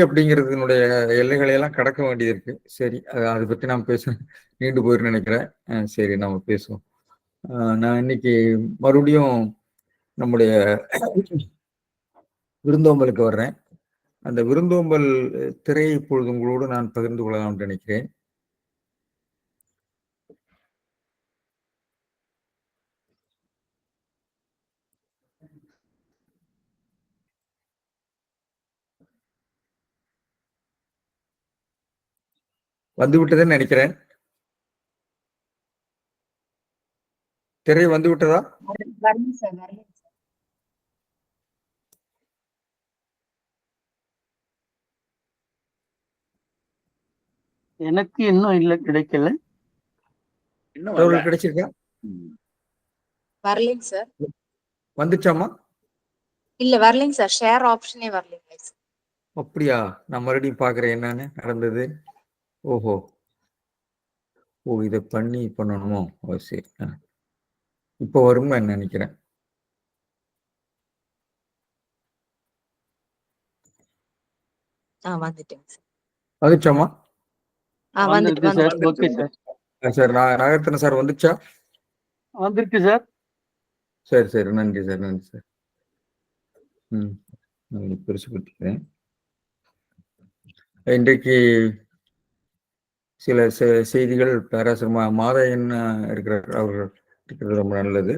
அப்படிங்கிறதுனுடைய எல்லைகளை எல்லாம் கடக்க வேண்டியது இருக்கு. சரி, அதை பற்றி நாம் பேச நீண்டு போயிருந்து நினைக்கிறேன். சரி, நம்ம பேசுவோம். நான் இன்னைக்கு மறுபடியும் நம்முடைய விருந்தோம்பலுக்கு வர்றேன். அந்த விருந்தோம்பல் திரையை இப்பொழுது உங்களோடு நான் பகிர்ந்து கொள்ளலாம் என்று நினைக்கிறேன். வந்து விட்டதுன்னு நினைக்கிறேன். திரை வந்து விட்டதா? எனக்கு இன்னும் இல்ல, கிடைக்கல. இன்னும் கிடைச்சிருக்கா? வரலைங்க சார். வந்துச்சாமா? இல்ல வரலைங்க சார். ஷேர் ஆப்ஷனே வரலைங்க சார். அப்படியா? நான் மறுபடியும் பாக்குறேன் என்னன்னு நடந்தது. ஓஹோ, இதை பண்ணணுமோ? சரி, இப்போ வரும்னு நான் நினைக்கிறேன். வந்துச்சாமா? சார் நாகரத்ன சார் வந்துச்சா? வந்திருக்கு சார். சரி சரி, நன்றி சார், நன்றி சார். பெருசு கொடுத்துக்கிறேன். இன்றைக்கு சில செய்திகள் பேராசிரியர் மாதையன் இருக்கிறார், அவர்கள் இருக்கிறது ரொம்ப நல்லது.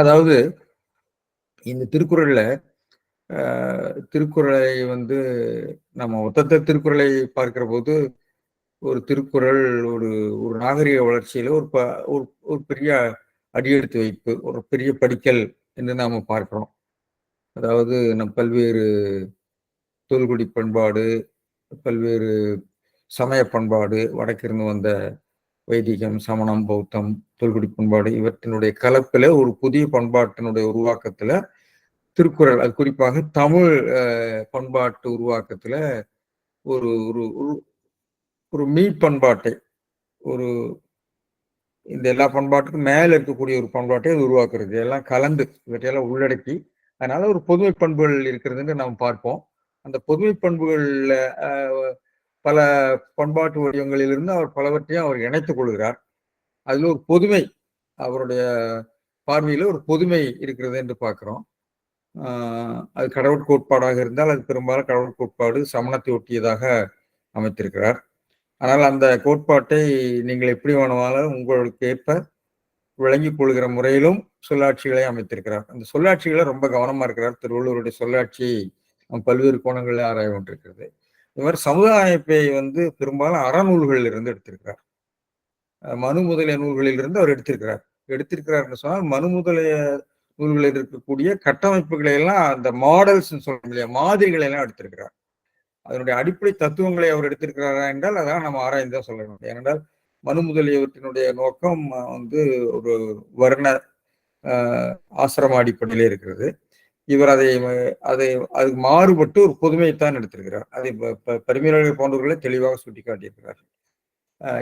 அதாவது இந்த திருக்குறளை வந்து நம்ம ஒத்தத்த திருக்குறளை பார்க்கிற போது ஒரு திருக்குறள் ஒரு ஒரு நாகரிக வளர்ச்சியில ஒரு பெரிய அடியெடுத்து வைப்பு, ஒரு பெரிய படிக்கல் என்று நாம பார்க்கிறோம். அதாவது நம் பல்வேறு தொல்குடி பண்பாடு, பல்வேறு சமய பண்பாடு, வடக்கிருந்து வந்த வைதிகம், சமணம், பௌத்தம், தொல்குடி பண்பாடு இவற்றினுடைய கலப்பில ஒரு புதிய பண்பாட்டினுடைய உருவாக்கத்துல திருக்குறள், அது குறிப்பாக தமிழ் பண்பாட்டு உருவாக்கத்துல ஒரு ஒரு ஒரு பண்பாட்டை, ஒரு இந்த எல்லா பண்பாட்டுக்கும் மேல இருக்கக்கூடிய ஒரு பண்பாட்டை உருவாக்குறது, எல்லாம் கலந்து இவற்றையெல்லாம் உள்ளடக்கி, அதனால ஒரு பொதுமை பண்புகள் இருக்கிறதுன்னு நாம் பார்ப்போம். அந்த பொதுமை பண்புகள்ல பல பண்பாட்டு வடிவங்களிலிருந்து அவர் பலவற்றையும் அவர் இணைத்துக் கொள்கிறார். அதுல ஒரு பொதுமை, அவருடைய பார்வையில ஒரு பொதுமை இருக்கிறது என்று பார்க்கிறோம். அது கடவுள் கோட்பாடாக இருந்தால் அது பெரும்பாலும் கடவுள் கோட்பாடு சமணத்தை ஒட்டியதாக அமைத்திருக்கிறார். ஆனால் அந்த கோட்பாட்டை நீங்கள் எப்படி வேணுமானாலும் உங்களுக்கு ஏற்ப விளங்கிக் கொள்கிற முறையிலும் சொல்லாட்சிகளை அமைத்திருக்கிறார். அந்த சொல்லாட்சிகளை ரொம்ப கவனமா இருக்கிறார். திருவள்ளுவருடைய சொல்லாட்சி பல்வேறு கோணங்களில் ஆராய கொண்டிருக்கிறது. இது மாதிரி சமுதாய அமைப்பை வந்து பெரும்பாலும் அறநூல்களில் இருந்து எடுத்திருக்கிறார். மனு முதலிய நூல்களில் இருந்து அவர் எடுத்திருக்கிறார் சொன்னால் மனு முதலிய நூல்களில் இருக்கக்கூடிய கட்டமைப்புகளை எல்லாம், அந்த மாடல்ஸ் சொல்ல இல்லையா, மாதிரிகளை எல்லாம் எடுத்திருக்கிறார். அதனுடைய அடிப்படை தத்துவங்களை அவர் எடுத்திருக்கிறாரா என்றால் அதான் நம்ம ஆராய்ந்து தான் சொல்ல வேண்டும். ஏனென்றால் மனு முதலியவற்றினுடைய நோக்கம் வந்து ஒரு வர்ண ஆசிரம அடிப்படையிலே இருக்கிறது. இவர் அது மாறுபட்டு ஒரு பொதுமையைத்தான் எடுத்திருக்கிறார். அதை பரிமையாளர்கள் போன்றவர்களே தெளிவாக சுட்டி காட்டியிருக்கிறார்.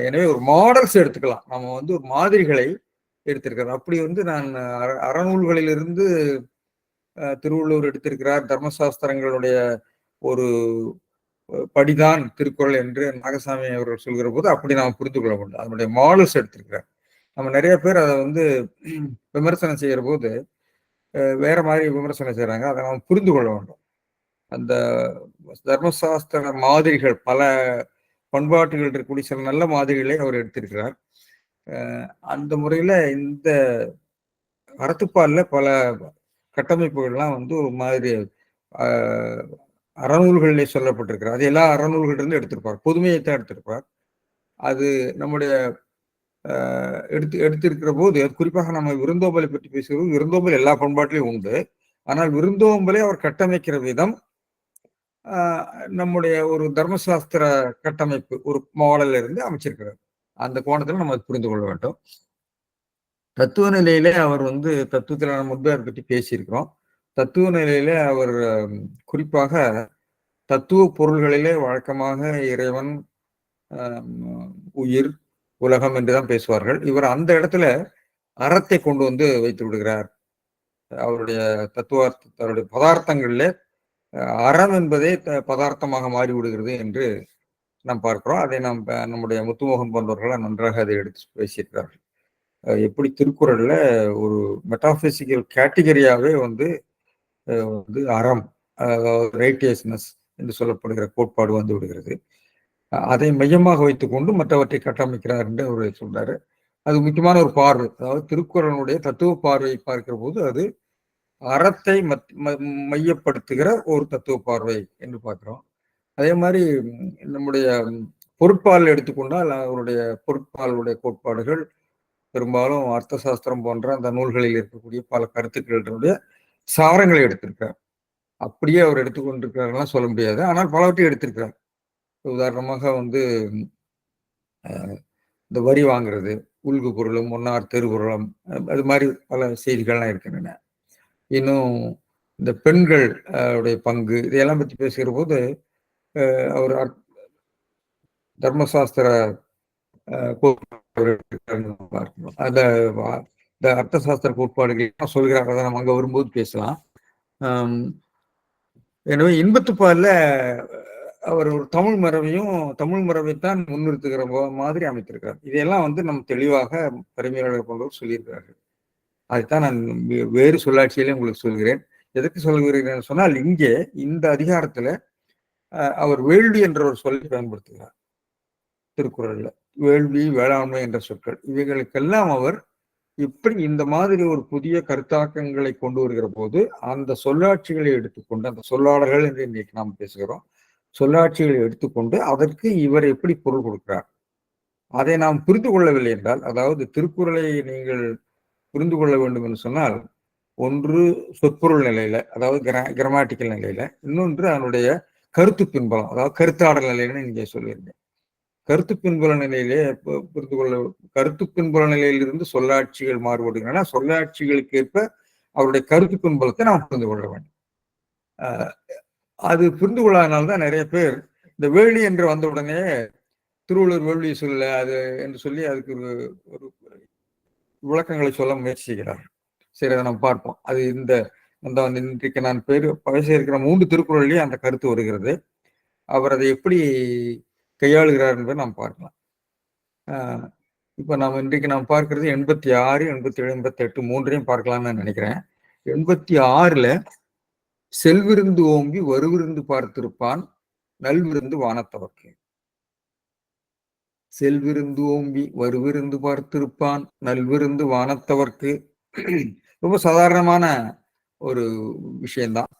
எனவே ஒரு மாடல்ஸ் எடுத்துக்கலாம், நம்ம வந்து ஒரு மாதிரிகளை எடுத்திருக்கிறார். அப்படி வந்து நான் அறநூல்களிலிருந்து திருவள்ளுவர் எடுத்திருக்கிறார், தர்மசாஸ்திரங்களுடைய ஒரு படிதான் திருக்குறள் என்று நாகசாமி அவர்கள் சொல்கிற போது அப்படி நாம் புரிந்து கொள்ள வேண்டும். அதனுடைய மாடல்ஸ் எடுத்திருக்கிறார். நம்ம நிறைய பேர் அதை வந்து விமர்சனம் செய்கிற போது வேற மாதிரி விமர்சனம் செய்யறாங்க. அதை நாம் புரிந்து கொள்ள வேண்டும். அந்த தர்மசாஸ்திர மாதிரிகள், பல பண்பாட்டுகள் இருக்கக்கூடிய சில நல்ல மாதிரிகளை அவர் எடுத்திருக்கிறார். அந்த முறையில இந்த அறத்துப்பால்ல பல கட்டமைப்புகள்லாம் வந்து ஒரு மாதிரி அறநூல்களிலே சொல்லப்பட்டிருக்கிறார். அது எல்லா அறநூல்களிலிருந்து எடுத்திருப்பார், பொதுமையைத்தான் எடுத்திருப்பார். அது நம்முடைய எடுத்திருக்கிற போது குறிப்பாக நம்ம விருந்தோம்பலை பற்றி பேசுகிறது. விருந்தோம்பல் எல்லா பண்பாட்டிலையும் உண்டு. ஆனால் விருந்தோம்பலை அவர் கட்டமைக்கிற விதம் நம்முடைய ஒரு தர்மசாஸ்திர கட்டமைப்பு, ஒரு மாடல்ல இருந்து அமைச்சிருக்கிறார். அந்த கோணத்துல நம்ம புரிந்து கொள்ள வேண்டும். தத்துவ நிலையிலே அவர் வந்து தத்துவத்தில் நம்ம முன்பே அதை பற்றி பேசியிருக்கிறோம். தத்துவ நிலையில அவர் குறிப்பாக தத்துவ பொருள்களிலே வழக்கமாக இறைவன், உயிர், உலகம் என்றுதான் பேசுவார்கள். இவர் அந்த இடத்துல அறத்தை கொண்டு வந்து வைத்து விடுகிறார். அவருடைய தத்துவார்த்த, அவருடைய பதார்த்தங்கள்ல அறம் என்பதே பதார்த்தமாக மாறிவிடுகிறது என்று நாம் பார்க்கிறோம். அதை நாம் நம்முடைய முத்துமோகன் போன்றவர்கள் நன்றாக அதை எடுத்து பேசியிருக்கிறார்கள். எப்படி திருக்குறள்ல ஒரு மெட்டாபிசிக்கல் கேட்டகரியாவே வந்து அறம், ரைட்டியஸ்னஸ் என்று சொல்லப்படுகிற கோட்பாடு வந்து விடுகிறது. அதை மையமாக வைத்துக்கொண்டு மற்றவற்றை கட்டமைக்கிறார் என்று அவர் சொல்றாரு. அது முக்கியமான ஒரு பார்வை. அதாவது திருக்குறளுடைய தத்துவ பார்வையை பார்க்கிற போது அது அறத்தை மையப்படுத்துகிற ஒரு தத்துவ பார்வை என்று பார்க்கிறோம். அதே மாதிரி நம்முடைய பொருட்பால் எடுத்துக்கொண்டால் அவருடைய பொருட்பாலுடைய கோட்பாடுகள் பெரும்பாலும் அர்த்த சாஸ்திரம் போன்ற அந்த நூல்களில் இருக்கக்கூடிய பல கருத்துக்களுடைய சாரங்களை எடுத்திருக்கிறார். அப்படியே அவர் எடுத்துக்கொண்டிருக்கிறார்லாம் சொல்ல முடியாது, ஆனால் பலவற்றை எடுத்திருக்கிறார். உதாரணமாக வந்து இந்த வரி வாங்குறது, உள்கு பொருளும் ஒன்னார் தெருகுறளும், அது மாதிரி பல செய்திகள்லாம் இருக்கின்றன. இன்னும் இந்த பெண்கள் உடைய பங்கு இதையெல்லாம் பற்றி பேசுகிற போது அவர் தர்மசாஸ்திர அந்த அர்த்த சாஸ்திர கோட்பாடுகள் சொல்கிறார். அதை நம்ம அங்க வரும்போது பேசலாம். எனவே இன்பத்துப்பால்ல அவர் ஒரு தமிழ் மரபைத்தான் முன்னிறுத்துகிற மாதிரி அமைத்திருக்கிறார். இதையெல்லாம் வந்து நம்ம தெளிவாக பெருமையாளர் போன்றவர் சொல்லியிருக்கிறார்கள். அதைத்தான் நான் வேறு சொல்லாட்சியிலே உங்களுக்கு சொல்கிறேன். எதற்கு சொல்கிறேன் சொன்னால், இங்கே இந்த அதிகாரத்துல அவர் வேள்வி என்ற ஒரு சொல்லை பயன்படுத்துகிறார் திருக்குறள்ல. வேள்வி, வேளாண்மை என்ற சொற்கள், இவைகளுக்கெல்லாம் அவர் இப்படி இந்த மாதிரி ஒரு புதிய கருத்தாக்கங்களை கொண்டு வருகிற போது அந்த சொல்லாட்சிகளை எடுத்துக்கொண்டு, அந்த சொல்லாடல்கள் என்று இன்னைக்கு நாம் பேசுகிறோம், சொல்லாட்சிகளை எடுத்துக்கொண்டு அதற்கு இவர் எப்படி பொருள் கொடுக்கிறார், அதை நாம் புரிந்து கொள்ளவில்லை என்றால், அதாவது திருக்குறளை நீங்கள் புரிந்து கொள்ள வேண்டும் என்று சொன்னால், ஒன்று சொற்பொருள் நிலையில, அதாவது கிராமட்டிக்கல் நிலையில, இன்னொன்று அதனுடைய கருத்து பின்பலம், அதாவது கருத்தாடல் நிலையில நீங்க சொல்லியிருந்தேன். கருத்து பின்புல நிலையிலே புரிந்து கொள்ள, கருத்து பின்புல நிலையிலிருந்து சொல்லாட்சிகள் மாறுபடுகின்றன. சொல்லாட்சிகளுக்கு ஏற்ப அவருடைய கருத்து பின்புலத்தை நாம் புரிந்து கொள்ள வேண்டும். அது புரிந்து கொள்ளாதனால்தான் நிறைய பேர் இந்த வேள்வி என்று வந்த உடனே திருவள்ளுவர் வேள்வி சொல்ல அது என்று சொல்லி அதுக்கு ஒரு விளக்கங்களை சொல்ல முயற்சி செய்கிறார். சரி, அதை நம்ம பார்ப்போம். அது இன்றைக்கு நான் பேச இருக்கிற 3 திருக்குறள்லயே அந்த கருத்து வருகிறது. அவர் அதை எப்படி கையாளுகிறார் என்பதை நாம் பார்க்கலாம். இப்ப இன்றைக்கு நாம் பார்க்கிறது 86, 87, 88 மூன்றையும் பார்க்கலாம்னு நான் நினைக்கிறேன். 86ல செல்விருந்து ஓம்பி வருவிருந்து பார்த்திருப்பான் நல்விருந்து வானத்தவர்க்கு. செல்விருந்து ஓம்பி வருவிருந்து பார்த்திருப்பான் நல்விருந்து வானத்தவர்க்கு. ரொம்ப சாதாரணமான ஒரு விஷயம்தான்.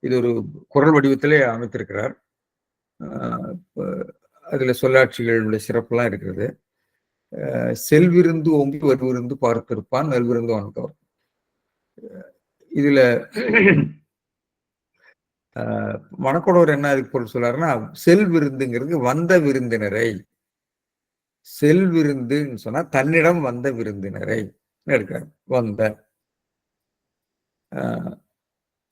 இது ஒரு குறள் வடிவத்திலே அமைத்திருக்கிறார். அதுல சொல்லாட்சிகளுடைய சிறப்புலாம் இருக்கிறது. செல்விருந்து ஓம்பி வருவிருந்து பார்த்திருப்பான் நல்விருந்து வானத்தவர். இதுல மணக்கோடவர் என்ன அதுக்கு பொருள் சொல்றாருன்னா, செல் விருந்துங்கிறது வந்த விருந்தினரை, செல் விருந்துன்னு சொன்னா தன்னிடம் வந்த விருந்தினரை எடுக்கிறார். வந்த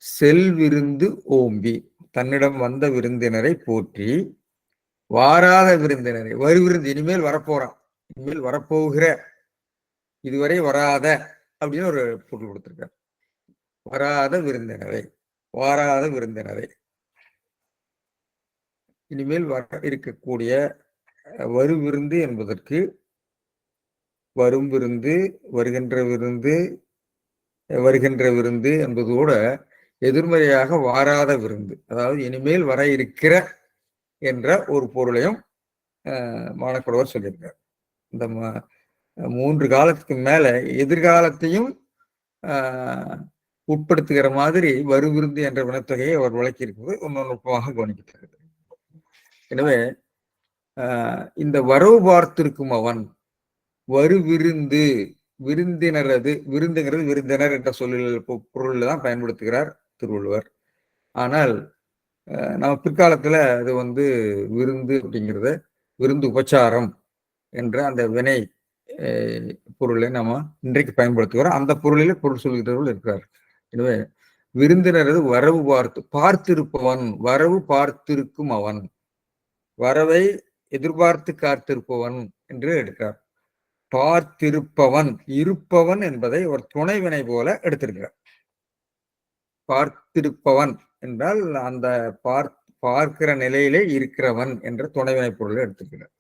செல்விருந்து ஓம்பி தன்னிடம் வந்த விருந்தினரை போற்றி, வாராத விருந்தினரை, வருவிருந்து இனிமேல் வரப்போறான், இனிமேல் வரப்போகிற, இதுவரை வராத அப்படின்னு ஒரு பொருள் கொடுத்திருக்கார். வராத விருந்தினரை, வாராத விருந்தினரை, இனிமேல் வர இருக்கக்கூடிய வருவிருந்து என்பதற்கு வரும் விருந்து, வருகின்ற விருந்து, வருகின்ற விருந்து என்பதோட எதிர்மறையாக வாராத விருந்து, அதாவது இனிமேல் வர இருக்கிற என்ற ஒரு பொருளையும் மாணக்கொடவர் சொல்லியிருக்கார். இந்த 3 காலத்துக்கு மேல எதிர்காலத்தையும் உட்படுத்துகிற மாதிரி வருவிருந்து என்ற வினத்தொகையை அவர் விளக்கியிருப்பது ஒன்று நுட்பமாக கவனிக்கிறது. எனவே இந்த வரவு பார்த்திருக்கும் அவன் வருவிருந்து, விருந்தினரது, விருந்துங்கிறது விருந்தினர் என்ற பொருள் தான் பயன்படுத்துகிறார் திருவள்ளுவர். ஆனால் நம்ம பிற்காலத்துல அது விருந்து அப்படிங்கிறத விருந்து உபச்சாரம் என்ற அந்த வினை பொருளை நம்ம இன்றைக்கு பயன்படுத்துகிறோம். அந்த பொருளிலே பொருள் சொல்கிறவர்கள் இருக்கிறார். எனவே விருந்தினரது வரவு பார்த்திருப்பவன், வரவு பார்த்திருக்கும் அவன், வரவை எதிர்பார்த்து காத்திருப்பவன் என்று எடுக்கிறார். பார்த்திருப்பவன், இருப்பவன் என்பதை ஒரு துணைவினை போல எடுத்திருக்கிறார். பார்த்திருப்பவன் என்றால் அந்த பார்க்கிற நிலையிலே இருக்கிறவன் என்ற துணைவினை பொருளை எடுத்துக்கிறார்.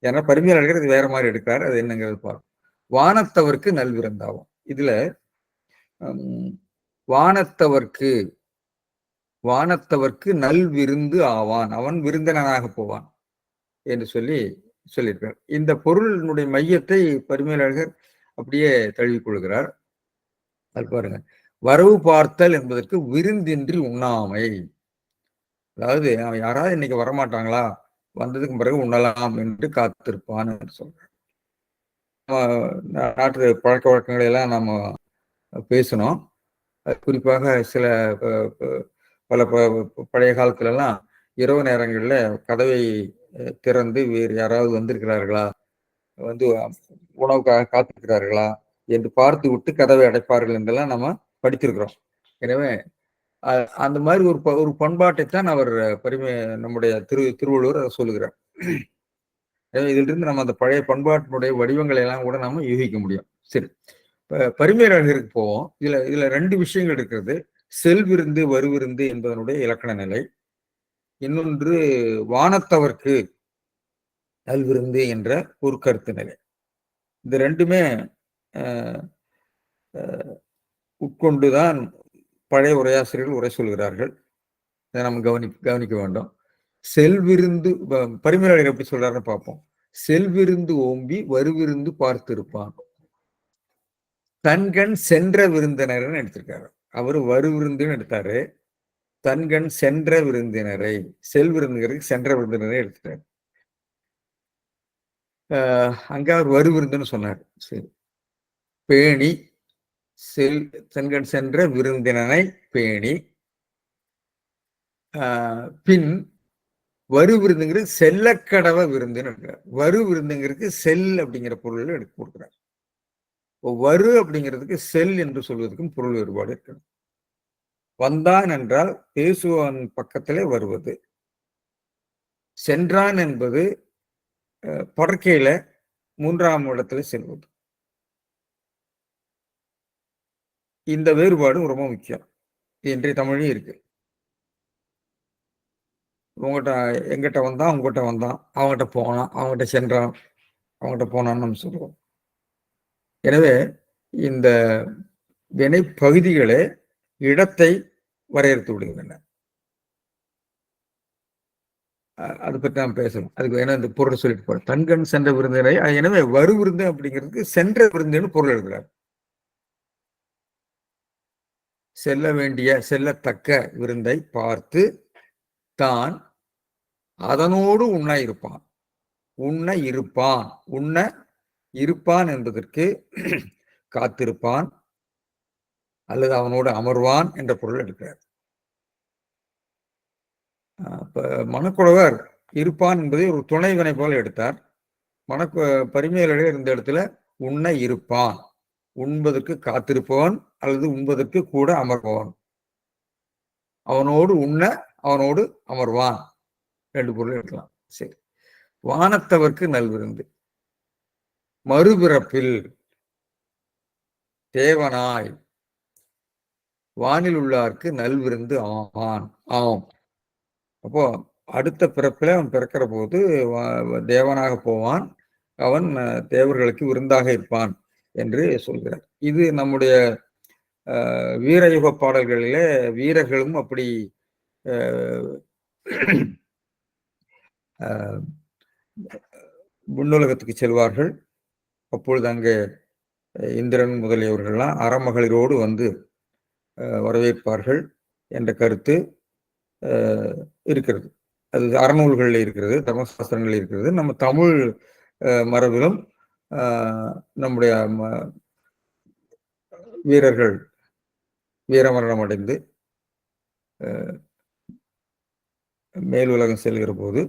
ஏன்னா பரிமையாளர்கள் இது வேற மாதிரி எடுக்கிறார். அது என்னங்கிறது பார்க்கும். வானத்தவர்க்கு நல்விருந்தாகும். இதுல வானத்தவர்க்கு நல்விருந்து ஆவான், அவன் விருந்தினனாக போவான் என்று சொல்லியிருக்கிறார். இந்த பொருளினுடைய மையத்தை பரிமையாளர்கள் அப்படியே தழுவிக் கொள்கிறார். அது பாருங்க, வரவு பார்த்தல் என்பதற்கு விருந்தின்றி உண்ணாமை. அதாவது அவன் யாராவது இன்னைக்கு வரமாட்டாங்களா, வந்ததுக்கு பிறகு உண்ணலாம் என்று காத்திருப்பான் என்று சொல்றார். நாட்டு பழக்க வழக்கங்களை எல்லாம் நம்ம பேசணும். குறிப்பாக சில பல பழைய காலத்துல எல்லாம் இரவு நேரங்கள்ல கதவை திறந்து வேறு யாராவது வந்திருக்கிறார்களா, வந்து உணவுக்காக காத்திருக்கிறார்களா என்று பார்த்து விட்டு கதவை அடைப்பார்கள் என்றெல்லாம் நம்ம படித்திருக்கிறோம். எனவே அந்த மாதிரி ஒரு பண்பாட்டைத்தான் அவர் நம்முடைய திருவள்ளுவர் அதை சொல்லுகிறார். இதிலிருந்து நம்ம அந்த பழைய பண்பாட்டினுடைய வடிவங்களை எல்லாம் கூட நாம யூகிக்க முடியும். சரி, பரிமையாளர்களுக்கு போவோம். இதுல 2 விஷயங்கள் இருக்கிறது. செல்விருந்து வருவிருந்து என்பதனுடைய இலக்கண நிலை, இன்னொன்று வானத்தவர்க்கு நல்விருந்து என்ற ஒரு கருத்து நிலை. இந்த 2மே உட்கொண்டுதான் பழைய உரையாசிரியர்கள் உரை சொல்கிறார்கள். இதை நம்ம கவனிக்க வேண்டும். செல்விருந்து பரிமையாளர் எப்படி சொல்றாருன்னு பார்ப்போம். செல்விருந்து ஓம்பி வருவிருந்து பார்த்திருப்பான். தன்கண் சென்ற விருந்தினர்னு எடுத்திருக்காரு. அவரு வருவிருந்துன்னு எடுத்தாரு. தன்கண் சென்ற விருந்தினரை, செல் விருந்தினருக்கு சென்ற விருந்தினரை எடுத்துட்டாரு. அங்க அவர் வருவிருந்துன்னு சொன்னார். சரி, பேணி தன்கண் சென்ற விருந்தினனை பேணி, பின் வரு விருந்துங்கிறது செல்லக்கடவ விருந்துன்னு இருக்கிறார். வரு விருந்துங்கிறதுக்கு செல் அப்படிங்கிற பொருள் எடுத்து கொடுக்குறார். வரு அப்படிங்கிறதுக்கு செல் என்று சொல்வதற்கும் பொருள் வேறுபாடு இருக்கிறது. வந்தான் என்றால் பேசுவன் பக்கத்திலே வருவது. சென்றான் என்பது படுக்கையில 3ஆம் இடத்துல செல்வது. இந்த வேறுபாடு ரொம்ப முக்கியம். இன்றைய தமிழையும் இருக்கு. எங்கிட்ட வந்தான், உங்ககிட்ட வந்தான், அவங்ககிட்ட போனான், அவங்ககிட்ட சென்றான், அவங்ககிட்ட போனான்னு நம்ம சொல்லுவோம். எனவே இந்த வினை பகுதிகளே இடத்தை வரையறுத்து விடுகின்றன. அதை பற்றி நாம் பேசணும். அதுக்கு ஏன்னா இந்த பொருள் சொல்லிட்டு போறோம். தன்கண் சென்ற விருந்தினரை, எனவே வரு விருந்து அப்படிங்கிறதுக்கு சென்ற விருந்துன்னு பொருள் எழுதுகிறார். செல்ல வேண்டிய செல்லத்தக்க விருந்தை பார்த்து தான் அதனோடு உண்ண இருப்பான். உண்ண இருப்பான் என்பதற்கு காத்திருப்பான் அல்லது அவனோடு அமர்வான் என்ற பொருள் எடுக்கிறார். மணக்குழவர் இருப்பான் என்பதை ஒரு துணை வினை போல எடுத்தார். பரிமையாளர் இருந்த இடத்துல உண்ண இருப்பான், உண்பதற்கு காத்திருப்பவன் அல்லது உண்பதற்கு கூட அமர்பவன். அவனோடு உண்ண, அவனோடு அமர்வான், 2 பொருள் எடுக்கலாம். சரி, வானத்தவர்க்கு நல்விருந்து. மறுபிறப்பில் தேவனாய் வானில் உள்ளார்க்கு நல்விருந்து ஆவான். ஆம். அப்போ அடுத்த பிறப்பில் அவன் பிறக்கிற போது தேவனாக போவான், அவன் தேவர்களுக்கு விருந்தாக இருப்பான் என்று சொல்கிறார். இது நம்முடைய வீரயுக பாடல்களிலே வீரர்களும் அப்படி விண்ணுலகத்துக்கு செல்வார்கள். அப்பொழுது அங்கே இந்திரன் முதலியவர்கள்லாம் அறமகளிரோடு வந்து வரவேற்பார்கள் என்ற கருத்து இருக்கிறது. அது அறநூல்களில் இருக்கிறது, தர்மசாஸ்திரங்களில் இருக்கிறது. நம்ம தமிழ் மரபிலும் நம்முடைய வீரர்கள் வீரமரணம் அடைந்து மேலுலகம் செல்கிற போது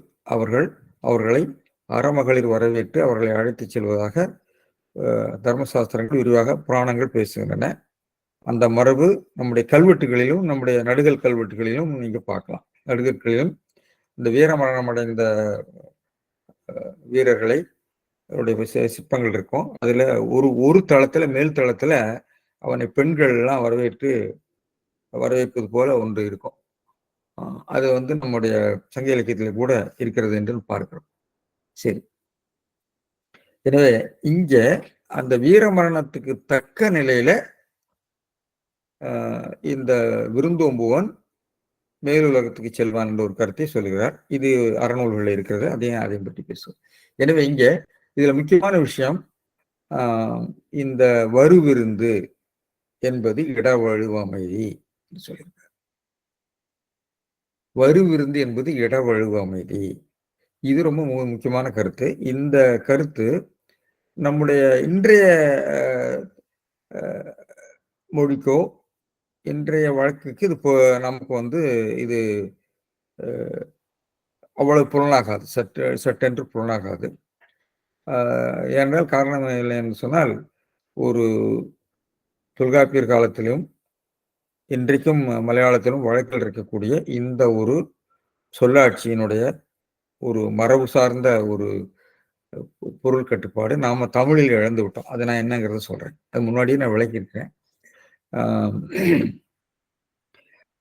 அவர்களை அறமகளிர் வரவேற்று அவர்களை அழைத்து செல்வதாக தர்மசாஸ்திரங்கள் விரிவாக புராணங்கள் பேசுகின்றன. அந்த மரபு நம்முடைய கல்வெட்டுகளிலும் நம்முடைய நடுகல் கல்வெட்டுகளிலும் நீங்க பார்க்கலாம். நடுகற்களிலும் இந்த வீரமரணம் அடைந்த வீரர்களை அவருடைய சிற்பங்கள் இருக்கும். அதுல ஒரு தளத்துல மேல் தளத்துல அவனை பெண்கள் எல்லாம் வரவேற்று வரவேற்பது போல ஒன்று இருக்கும். அது வந்து நம்முடைய சங்க இலக்கியத்தில் கூட இருக்கிறது என்று பார்க்கிறோம். சரி, எனவே இங்க அந்த வீர மரணத்துக்கு தக்க நிலையில இந்த விருந்தோம்புவன் மேலுலகத்துக்கு செல்வான் என்ற ஒரு கருத்தை சொல்லுகிறார். இது அறநூல்களில் இருக்கிறது. அதையும் பற்றி பேசுவோம். எனவே இங்க இதுல முக்கியமான விஷயம், இந்த வருவிருந்து என்பது இடவழுவமைதி சொல்லியிருக்கார். வருவிருந்து என்பது இடவழுவமைதி. இது ரொம்ப முக்கியமான கருத்து. இந்த கருத்து நம்முடைய இன்றைய மொழிக்கோ இன்றைய வழக்குக்கு இது நமக்கு வந்து இது அவ்வளவு புலனாகாது, சட்டென்று புலனாகாது. ஏனென்றால் காரணம் இல்லை என்று சொன்னால், ஒரு தொல்காப்பியர் காலத்திலும் இன்றைக்கும் மலையாளத்திலும் வழக்கில் இருக்கக்கூடிய இந்த ஒரு சொல்லாட்சியினுடைய ஒரு மரபு சார்ந்த ஒரு பொருள் கட்டுப்பாடு நாம தமிழில் இழந்து விட்டோம். அதை நான் என்னங்கிறத சொல்றேன். அது முன்னாடியே நான் விளக்கியிருக்கேன்.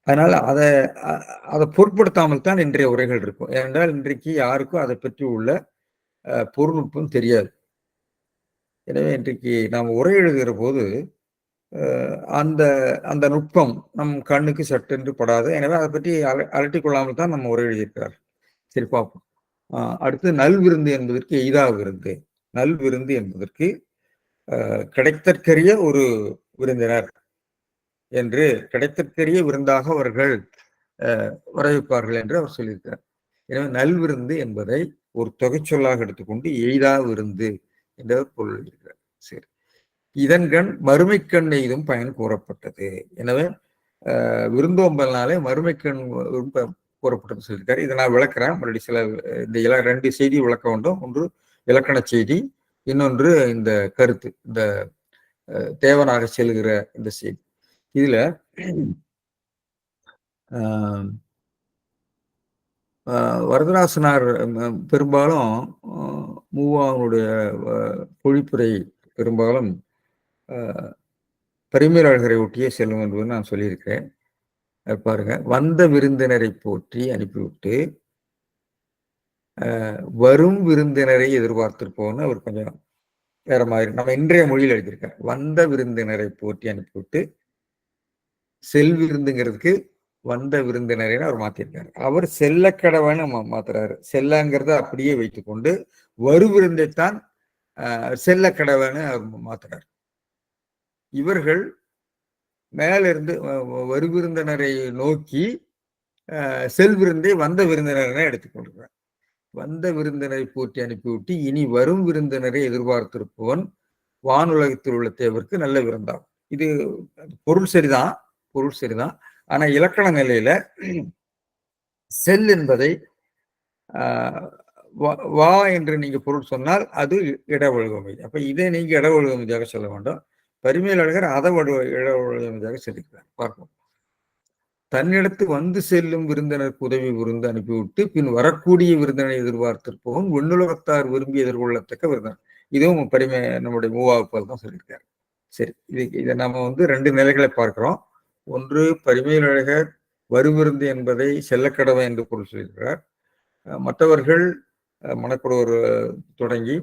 அதனால அதை பொருட்படுத்தாமல் தான் இன்றைய உரைகள் இருக்கும். ஏனென்றால் இன்றைக்கு யாருக்கும் அதை பற்றி உள்ள பொருள்நுட்பம் தெரியாது. எனவே இன்றைக்கு நாம் உரை எழுதுகிற போது அந்த அந்த நுட்பம் நம் கண்ணுக்கு சட்டென்று படாது. எனவே அதை பற்றி அலட்டிக் கொள்ளாமல் தான் நம்ம உரை எழுதியிருக்கிறார். சரி, பார்ப்போம். அடுத்து நல்விருந்து என்பதற்கு எய்தா விருந்து. நல்விருந்து என்பதற்கு கிடைத்தற்கரிய ஒரு விருந்தினர் என்று, கிடைத்தற்கரிய விருந்தாக அவர்கள் வரவேற்பார்கள் என்று அவர் சொல்லியிருக்கிறார். எனவே நல்விருந்து என்பதை ஒரு தொகை சொல்லாக எடுத்துக்கொண்டு எய்தா விருந்து என்ற பொருள் இருக்கிறார். சரி, இதன்கண் மறுமைக்கண் எய்தும் பயன் கூறப்பட்டது. எனவே விருந்தோம்பல்னாலே மறுமைக்கண் கூறப்பட்டது சொல்லியிருக்காரு. இதை நான் விளக்குறேன். மறுபடியும் சில இந்த 2 செய்தி விளக்க வேண்டும். ஒன்று இலக்கண செய்தி, இன்னொன்று இந்த கருத்து, இந்த தேவனாக செல்கிற இந்த செய்தி. இதுல வரதராசனார் பெரும்பாலும் மூவானுடைய பொழிப்புரை பெரும்பாலும் பரிமேலழகரை ஒட்டியே செல்லும் என்பது நான் சொல்லியிருக்கிறேன். பாருங்க, வந்த விருந்தினரை போற்றி அனுப்பிவிட்டு வரும் விருந்தினரை எதிர்பார்த்திருப்போம்னு அவர் கொஞ்சம் வேற மாதிரி நம்ம இன்றைய மொழியில் எழுதியிருக்கார். வந்த விருந்தினரை போற்றி அனுப்பிவிட்டு செல்விருந்துங்கிறதுக்கு வந்த விருந்தினரைன்னு அவர் மாத்திருக்காரு. அவர் செல்லக்கடவைன்னு மாத்துறாரு. செல்லங்கிறத அப்படியே வைத்துக்கொண்டு வரு விருந்தைத்தான் செல்லக்கடவைன்னு அவர் மாத்துறாரு. இவர்கள் மேலிருந்து வரு விருந்தினரை நோக்கி செல்விருந்தை வந்த விருந்தினரை எடுத்துக்கொள்கிறார். வந்த விருந்தினரை போற்றி அனுப்பிவிட்டு இனி வரும் விருந்தினரை எதிர்பார்த்திருப்பவன் வானுலகத்தில் உள்ள தேவருக்கு நல்ல விருந்தாகும். இது பொருள் சரிதான். ஆனா இலக்கண நிலையில செல் என்பதை வா என்று நீங்க பொருள் சொன்னால் அது இடவழுவமை. அப்ப இதை நீங்க இடவழுவமையாக சொல்ல வேண்டும். பரிமேலழகர் அதை இடவழுவமையாக சொல்லிக்கிறார். பார்ப்போம். தன்னிடத்து வந்து செல்லும் விருந்தினருக்கு உதவி விருந்து அனுப்பிவிட்டு பின் வரக்கூடிய விருந்தினை எதிர்பார்த்திருப்பவன் விண்ணுலகத்தார் விரும்பி எதிர்கொள்ளத்தக்க விருந்தினர். இதுவும் நம்முடைய மூவாவுப்பால் தான் சொல்லியிருக்காரு. சரி, இதை நம்ம வந்து 2 நிலைகளை பார்க்கிறோம். ஒன்று, பரிமேலழகர் வருவிருந்து என்பதை செல்லக்கடவை என்று பொருள் சொல்லியிருக்கிறார். மற்றவர்கள் மணக்குடவர் தொடங்கி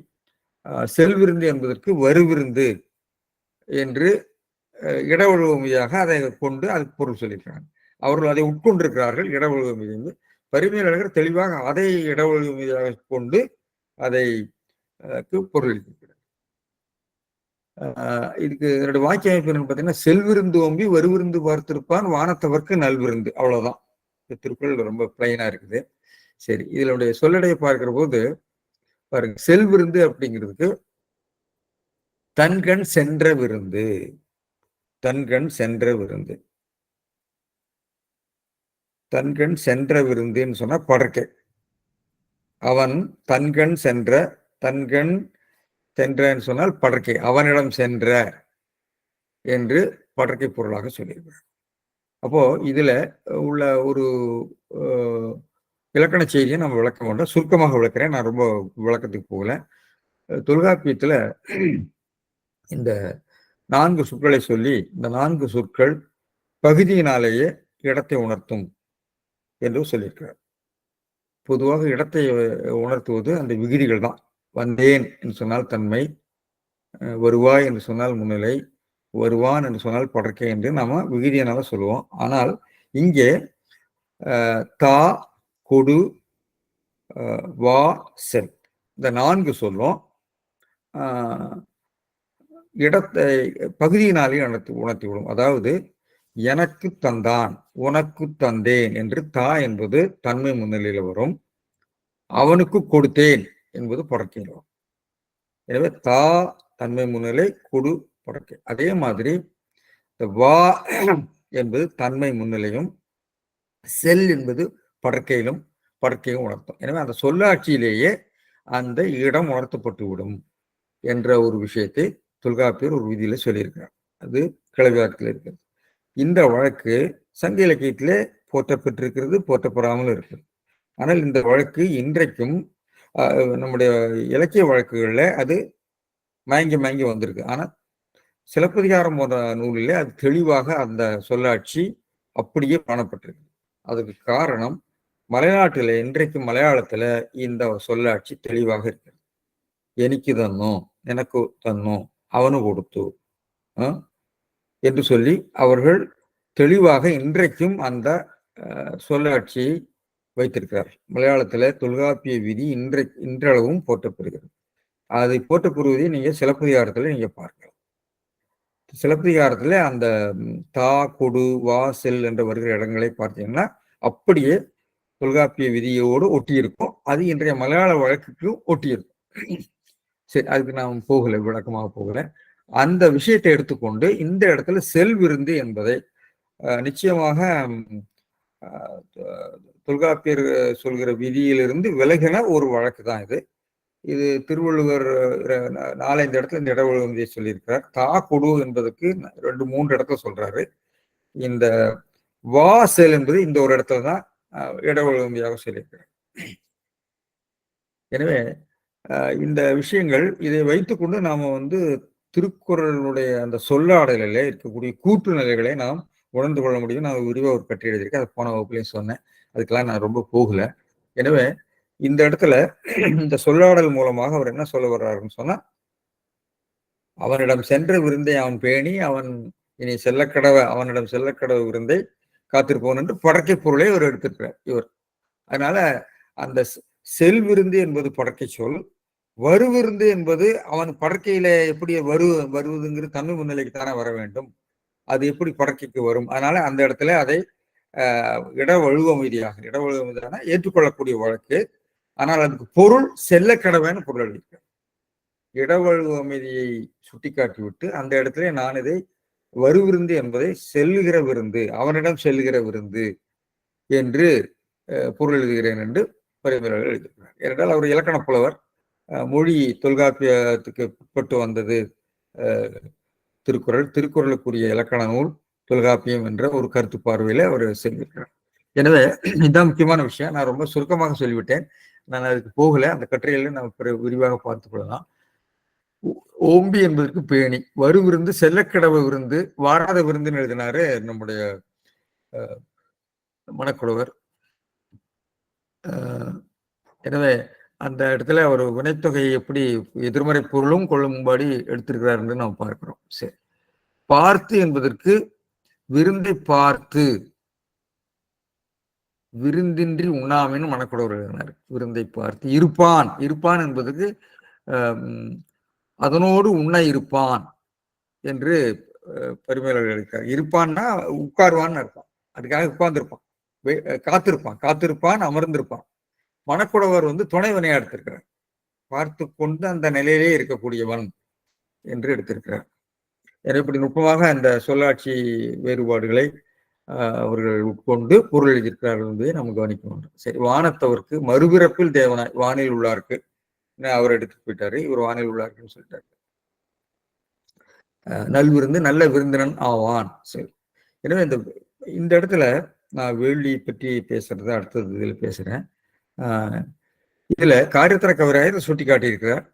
செல்விருந்து என்பதற்கு வருவிருந்து என்று இடவழுவமையாக அதை கொண்டு அதுக்கு பொருள் சொல்லியிருக்கிறாங்க. அவர்கள் அதை உட்கொண்டிருக்கிறார்கள். இடவழுவமை பரிமேலழகர் தெளிவாக அதை இடவழுவமையாக கொண்டு அதை பொருள் இருக்கிறார். இதுக்கு என்னுடைய வாக்கிய அமைப்பு என்னன்னு பார்த்தீங்கன்னா, செல்விருந்து ஓம்பி வருவிருந்து பார்த்திருப்பான் வானத்தவர்க்கு நல்விருந்து. அவ்வளவுதான். திருக்குறள் ரொம்ப பிளைனா இருக்குது. சரி, இதனுடைய சொல்லடையை பார்க்கிற போது பாருங்க, செல்விருந்து அப்படிங்கிறதுக்கு தன்கண் சென்ற விருந்து. தன்கண் சென்ற விருந்து. தன்கண் சென்ற விருந்துன்னு சொன்னா படர்க்கை. அவன் தன்கண் சென்ற, தன்கண் சென்றன்னு சொன்னால் படர்க்கை, அவனிடம் சென்ற என்று படர்க்கை பொருளாக சொல்லியிருக்கிறார். அப்போ இதுல உள்ள ஒரு இலக்கண செய்தியை நம்ம விளக்க வேண்டாம். சுருக்கமாக விளக்குறேன். நான் ரொம்ப விளக்கத்துக்கு போகல. தொல்காப்பியத்துல இந்த 4 சொற்களை சொல்லி, இந்த 4 சொற்கள் பகுதியினாலேயே இடத்தை உணர்த்தும் என்று சொல்லியிருக்கிறார். பொதுவாக இடத்தை உணர்த்துவது அந்த விகுதிகள் தான். வந்தேன் என்று சொன்னால் தன்மை, வருவாய் என்று சொன்னால் முன்னிலை, வருவான் என்று சொன்னால் படர்க்கை என்று நாம விகுதியினால சொல்லுவோம். ஆனால் இங்கே தா, கொடு, வா, செல் இந்த 4 சொல்லும் இடத்தை பகுதியினாலே உணர்த்திவிடும். அதாவது எனக்கு தந்தான், உனக்கு தந்தேன் என்று தா என்பது தன்மை முன்னிலையில் வரும். அவனுக்கு கொடுத்தேன் என்பது படர்க்கையில் வரும். எனவே தா தன்மை முன்னிலை, கொடு படர்க்கை. அதே மாதிரி வா என்பது தன்மை முன்னிலையும், செல் என்பது படர்க்கையிலும் படர்க்கையும் உணர்த்தும். எனவே அந்த சொல்லாட்சியிலேயே அந்த இடம் உணர்த்தப்பட்டு விடும் என்ற ஒரு விஷயத்தை தொல்காப்பியர் ஒரு விதியில சொல்லியிருக்கிறார். அது கிளவியாக்கத்தில் இருக்கிறது. இந்த வழக்கு சங்க இலக்கியத்திலே போற்றப்பட்டிருக்கிறது, போற்றப்படாமல் இருக்கிறது. ஆனால் இந்த வழக்கு இன்றைக்கும் நம்முடைய இலக்கிய வழக்குகள்ல அது மயங்கி வந்திருக்கு. ஆனால் சிலப்பதிகாரம் போன்ற நூலிலே அது தெளிவாக அந்த சொல்லாட்சி அப்படியே காணப்பட்டிருக்கு. அதுக்கு காரணம் மலைநாட்டில் இன்றைக்கு மலையாளத்துல இந்த சொல்லாட்சி தெளிவாக இருக்கிறது. எனக்கு தன்னோம், எனக்கு தன்னோம், அவனு கொடுத்து என்று சொல்லி அவர்கள் தெளிவாக இன்றைக்கும் அந்த சொல்லாட்சியை வைத்திருக்கிறார். மலையாளத்துல தொல்காப்பிய விதி இன்றளவும் போற்றப்படுகிறது. அதை போற்றப்படுவதை நீங்க சிலப்பதிகாரத்துல நீங்க பார்க்கலாம். சிலப்பதிகாரத்துல அந்த தா, கொடு, வா, செல் என்று வருகிற இடங்களை பார்த்தீங்கன்னா அப்படியே தொல்காப்பிய விதியோடு ஒட்டி இருக்கும். அது இன்றைய மலையாள வழக்குக்கும் ஒட்டி இருக்கும். சரி, அதுக்கு நாம் போகல, விளக்கமாக போகல. அந்த விஷயத்தை எடுத்துக்கொண்டு இந்த இடத்துல செல் விருந்து என்பதை நிச்சயமாக தொல்காப்பியர் சொல்கிற விதியிலிருந்து விலகின ஒரு வழக்கு தான் இது. இது திருவள்ளுவர் 4-5 இடத்துல இந்த இடஒழுங்கை சொல்லியிருக்கிறார். தா, கொடு என்பதற்கு 2-3 இடத்துல சொல்றாரு. இந்த வா, செல் என்பது இந்த ஒரு இடத்துல தான் இடஒழுங்கையாக சொல்லியிருக்கிறார். எனவே இந்த விஷயங்கள் இதை வைத்துக்கொண்டு நாம திருக்குறளுடைய அந்த சொல்லாடலில் இருக்கக்கூடிய கூட்டு நிலைகளை நாம் உணர்ந்து கொள்ள முடியும். நான் விரிவாக ஒரு கட்டுரை எழுதியிருக்கேன். அதை போன வகுப்புலையும் சொன்னேன். அதுக்கெல்லாம் நான் ரொம்ப போகல. எனவே இந்த இடத்துல இந்த சொல்லாடல் மூலமாக அவர் என்ன சொல்ல வர்றாருன்னு சொன்னா, அவனிடம் சென்ற விருந்தை அவன் பேணி அவன் இனி அவனிடம் செல்லக்கடவ விருந்தை காத்திருப்பவன் என்று படக்கை பொருளை அவர் எடுத்திருக்கிறார் இவர். அதனால அந்த செல் விருந்து என்பது படக்கை சொல், வருவிருந்து என்பது அவன் படக்கையில எப்படி வருவதுங்கிறது தன்மை முன்னிலைக்கு தானே வர வேண்டும். அது எப்படி படக்கைக்கு வரும்? அதனால அந்த இடத்துல அதை இடவழுவமைதியாக ஏற்றுக்கொள்ளக்கூடிய வழக்கு. ஆனால் அதுக்கு பொருள் செல்ல கடவைன்னு பொருள் அளிக்கிறார். இடவழுவு அமைதியை சுட்டிக்காட்டி விட்டு அந்த இடத்துல நான் இதை வருவிருந்து என்பதை செல்லுகிற விருந்து, அவனிடம் செல்லுகிற விருந்து என்று பொருள் எழுதுகிறேன் என்று பரிந்துரைகள் எழுதியிருக்கிறார். ஏனென்றால் அவர் இலக்கண புலவர், மொழி தொல்காப்பியத்துக்கு உட்பட்டு வந்தது திருக்குறளுக்குரிய இலக்கண நூல் தொல்காப்பியம் என்ற ஒரு கருத்து பார்வையில அவர் செஞ்சிருக்கிறார். எனவே இதுதான் முக்கியமான விஷயம். நான் ரொம்ப சுருக்கமாக சொல்லிவிட்டேன். நான் அதுக்கு போகல. அந்த கட்டுரையில நம்ம விரிவாக பார்த்துக் கொள்ளலாம். ஓம்பி என்பதற்கு பேணி, வரு விருந்து, செல்லக்கடவை விருந்து, வாராத விருந்துன்னு எழுதினாரு நம்முடைய மணக்குடவர். எனவே அந்த இடத்துல அவர் வினைத்தொகையை எப்படி எதிர்மறை பொருளும் கொள்ளும்படி எடுத்திருக்கிறார் நாம் பார்க்கிறோம். சரி, பார்த்து என்பதற்கு விருந்தை பார்த்து விருந்தின்றி உண்ணாமின்னு மணக்குடவர் எழுதினார். விருந்தை பார்த்து இருப்பான் என்பதற்கு அதனோடு உண்ண இருப்பான் என்று பரிமையாளர்கள் எழுதியிருக்கார். இருப்பான்னா உட்காருவான்னு அர்த்தம். அதுக்காக உட்கார்ந்துருப்பான், காத்திருப்பான், அமர்ந்திருப்பான். மணக்குடவர் துணை வினையா எடுத்திருக்கிறார். பார்த்து கொண்டு அந்த நிலையிலே இருக்கக்கூடியவன் என்று எடுத்திருக்கிறார். இப்படி நுட்பமாக அந்த சொல்லாட்சி வேறுபாடுகளை அவர்கள் உட்கொண்டு பொருள் எழுதியிருக்கிறார்கள் என்பதை நம்ம கவனிக்க வேண்டும். சரி, வானத்தவருக்கு மறுபிறப்பில் தேவனாய், வானில் உள்ளார்க்கு அவர் எடுத்துட்டு போயிட்டாரு. இவர் வானில் உள்ளார்க்குன்னு சொல்லிட்டாரு. நல்விருந்து நல்ல விருந்தினன் ஆவான். சரி, எனவே இந்த இடத்துல நான் வேள்வி பற்றி பேசுறது அடுத்தது இதில் பேசுறேன். இதுல காரியத்தர கவிராயர் சுட்டி காட்டியிருக்கிறார்.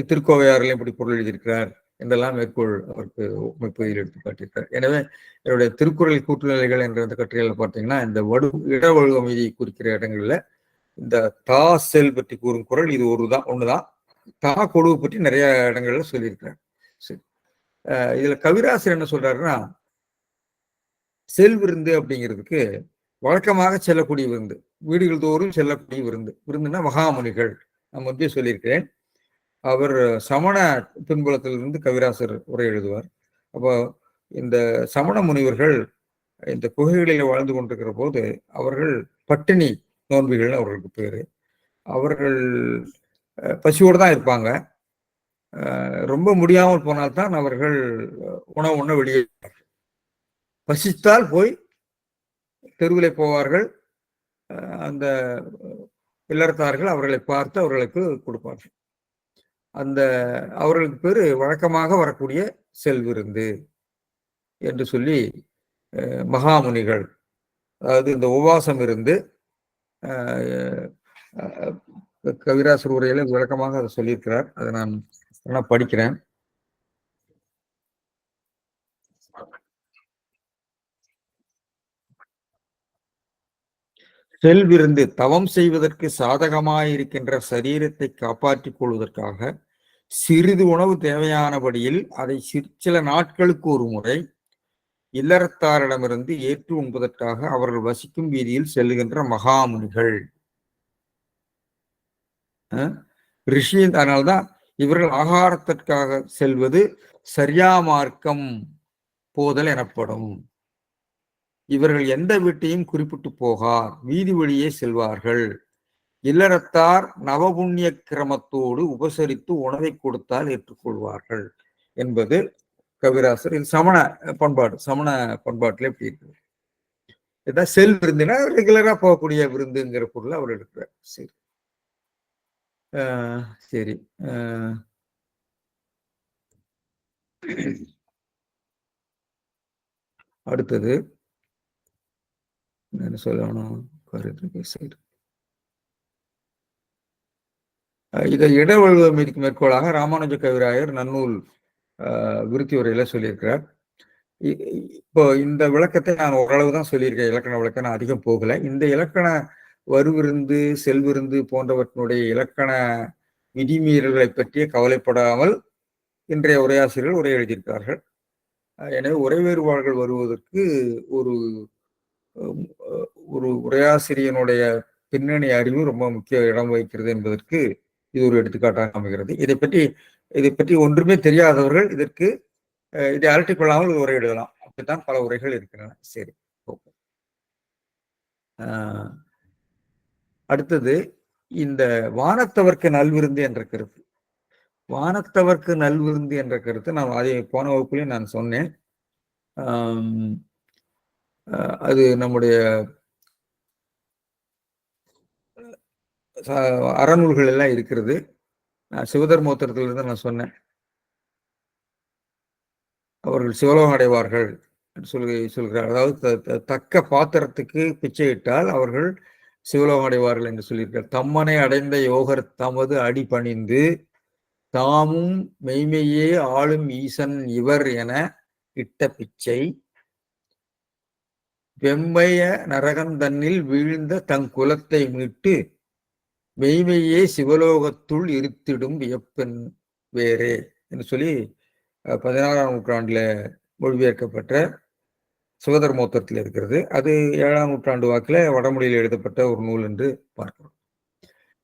திருக்கோவையாரில் இப்படி பொருள் எழுதியிருக்கிறார் என்றெல்லாம் மேற்கோள் அவருக்கு பகுதியில் எடுத்து காட்டியிருக்கார். எனவே என்னுடைய திருக்குறள் கூட்டுநிலைகள் என்ற இந்த கட்டுரையில் பார்த்தீங்கன்னா இந்த இடவழு அமைதியை குறிக்கிற இடங்கள்ல இந்த தா செல் பற்றி கூறும் குறள் இது ஒண்ணுதான். தா கொடுவு பற்றி நிறைய இடங்கள்ல சொல்லியிருக்கிறார். சரி, இதுல கவிராசர் என்ன சொல்றாருன்னா, செல் விருந்து அப்படிங்கிறதுக்கு வழக்கமாக செல்லக்கூடிய விருந்து, வீடுகள் தோறும் செல்லக்கூடிய விருந்துன்னா மகாமுனிகள். நான் முன்பே சொல்லியிருக்கிறேன். அவர் சமண பின்புலத்திலிருந்து கவிராசர் உரை எழுதுவார். அப்போ இந்த சமண முனிவர்கள் இந்த குகைகளில் வாழ்ந்து கொண்டிருக்கிற போது அவர்கள் பட்டினி நோன்பிகள் அவர்களுக்கு பேரு. அவர்கள் பசியோடு தான் இருப்பாங்க. ரொம்ப முடியாமல் போனால்தான் அவர்கள் உணவு உண்ண வெளியே பசித்தால் போய் தெருவிலே போவார்கள். அந்த இல்லறத்தார்கள் அவர்களை பார்த்து அவர்களுக்கு கொடுப்பார்கள். அந்த அவர்களுக்கு பேரு வழக்கமாக வரக்கூடிய செல்விருந்து என்று சொல்லி மகாமுனிகள், அதாவது இந்த உபவாசம் இருந்து கவிராசர் உரையில விளக்கமாக அதை சொல்லியிருக்கிறார். அதை நான் படிக்கிறேன். செல்விருந்து தவம் செய்வதற்கு சாதகமாயிருக்கின்ற சரீரத்தை காப்பாற்றிக் கொள்வதற்காக சிறிது உணவு தேவையானபடியில் அதை சில நாட்களுக்கு ஒரு முறை இல்லறத்தாரிடமிருந்து ஏற்று உண்பதற்காக அவர்கள் வசிக்கும் வீதியில் செல்லுகின்ற மகாமுனிகள் ரிஷி. அதனால்தான் இவர்கள் ஆகாரத்திற்காக செல்வது சரியாமார்க்கம் போதல் எனப்படும். இவர்கள் எந்த வீட்டையும் குறிப்பிட்டு போகார், வீதி வழியே செல்வார்கள். இல்லறத்தார் நவபுண்ணிய கிரமத்தோடு உபசரித்து உணவை கொடுத்தால் ஏற்றுக்கொள்வார்கள் என்பது கவிராசர். இது சமண பண்பாட்டுல எப்படி இருக்குது. இதான் செல் விருந்துனா ரெகுலரா போகக்கூடிய விருந்துங்கிற பொருள் அவர் எடுக்கிறார். சரி சரி அடுத்தது என்ன சொல்லணும், இதை இடவழுவ மீதிக்கு மேற்கோளாக ராமானுஜ கவிராயர் நன்னூல் விருத்தி உரையில சொல்லியிருக்கிறார். இப்போ இந்த விளக்கத்தை நான் ஓரளவுதான் சொல்லியிருக்கேன். இலக்கண விளக்கம் நான் அதிகம் போகல. இந்த இலக்கண வருவிருந்து செல்விருந்து போன்றவற்றினுடைய இலக்கண விதிமீறல்களை பற்றிய கவலைப்படாமல் இன்றைய உரையாசிரியர்கள் உரை எழுதியிருக்கிறார்கள். எனவே உரை வேறுபாடுகள் வருவதற்கு ஒரு உரையாசிரியனுடைய பின்னணி அறிவு ரொம்ப முக்கிய இடம் வகிக்கிறது என்பதற்கு இது ஒரு எடுத்துக்காட்டாக அமைகிறது. இதை பற்றி ஒன்றுமே தெரியாதவர்கள் இதை அலட்டிக் கொள்ளாமல் உரை எழுதலாம். அப்படித்தான் பல உரைகள் இருக்கின்றன. சரி, அடுத்தது இந்த வானத்தவர்க்கு நல்விருந்து என்ற கருத்து. வானத்தவர்க்கு நல்விருந்து என்ற கருத்து நான் அதை போன வகுப்புலையும் நான் சொன்னேன். அது நம்முடைய அறநூல்கள் எல்லாம் இருக்கிறது. சிவதர்மோத்தரத்திலிருந்து நான் சொன்னேன், அவர்கள் சிவலோகம் அடைவார்கள் சொல்கிறார். அதாவது தக்க பாத்திரத்துக்கு பிச்சையிட்டால் அவர்கள் சிவலோகம் அடைவார்கள் என்று சொல்லியிருக்கார். தம்மனை அடைந்த யோகர் தமது அடி பணிந்து தாமும் மெய்மையே ஆளும் ஈசன் இவர் என இட்ட பிச்சை வெம்மைய நரகந்தன்னில் வீழ்ந்த தங் குலத்தை மீட்டு மெய்மையே சிவலோகத்துள் இருத்திடும் வியப்பெண் வேறே என்று சொல்லி 16ஆம் நூற்றாண்டுல மொழிபெயர்க்கப்பட்ட சிவதர்மோத்தரத்தில் இருக்கிறது. அது 7ஆம் நூற்றாண்டு வாக்கில் வடமொழியில் எழுதப்பட்ட ஒரு நூல் என்று பார்க்கிறோம்.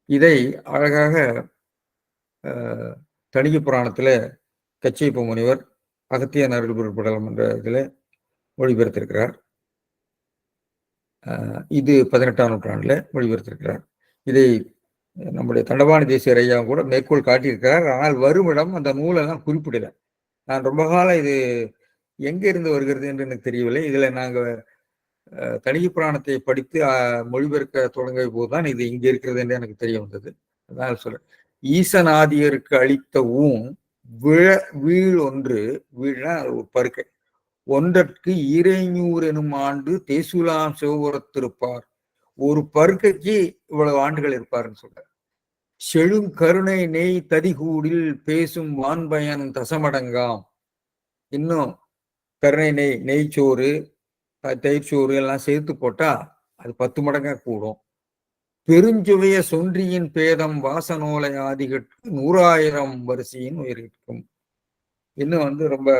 இதை அழகாக தணிக புராணத்துல கச்சியப்ப முனிவர் அகத்திய அருள் பொருட்படலம் என்ற இதில் மொழிபெயர்த்திருக்கிறார். இது 18ஆம் நூற்றாண்டுல மொழிபெயர்த்திருக்கிறார். இதை நம்முடைய தண்டபாணி தேசியர் ஐயா கூட மேற்கோள் காட்டியிருக்கிறார். ஆனால் வருமிடம் அந்த நூலெல்லாம் குறிப்பிடல. நான் ரொம்ப காலம் இது எங்க இருந்து வருகிறது என்று எனக்கு தெரியவில்லை. இதுல நாங்க தணிக புராணத்தை படித்து மொழிபெயர்க்க தொடங்கிய போதுதான் இது இங்க இருக்கிறது என்று எனக்கு தெரிய வந்தது. அதனால சொல்றேன், ஈசனாதியருக்கு அளித்த வீழ் ஒன்று, வீழ்னா ஒரு பருக்கை ஒன்றற்கு 200 எனும் ஆண்டு தேசுலாம் சிவபுரத்திருப்பார். ஒரு பருக்கைக்கு இவ்வளவு ஆண்டுகள் இருப்பாருன்னு சொல்றார். செழுங்கருணை நெய் ததிகூடில் பேசும் வான்பயன் தசமடங்காம். இன்னும் கருணை நெய், நெய்ச்சோறு, தயிர் சோறு எல்லாம் சேர்த்து போட்டா அது 10 மடங்கா கூடும். பெருஞ்சுவைய சொன்றியின் பேதம் வாசனோலை ஆதிகட்கு 100,000 வரிசையின் உயிரிழக்கும். இன்னும் ரொம்ப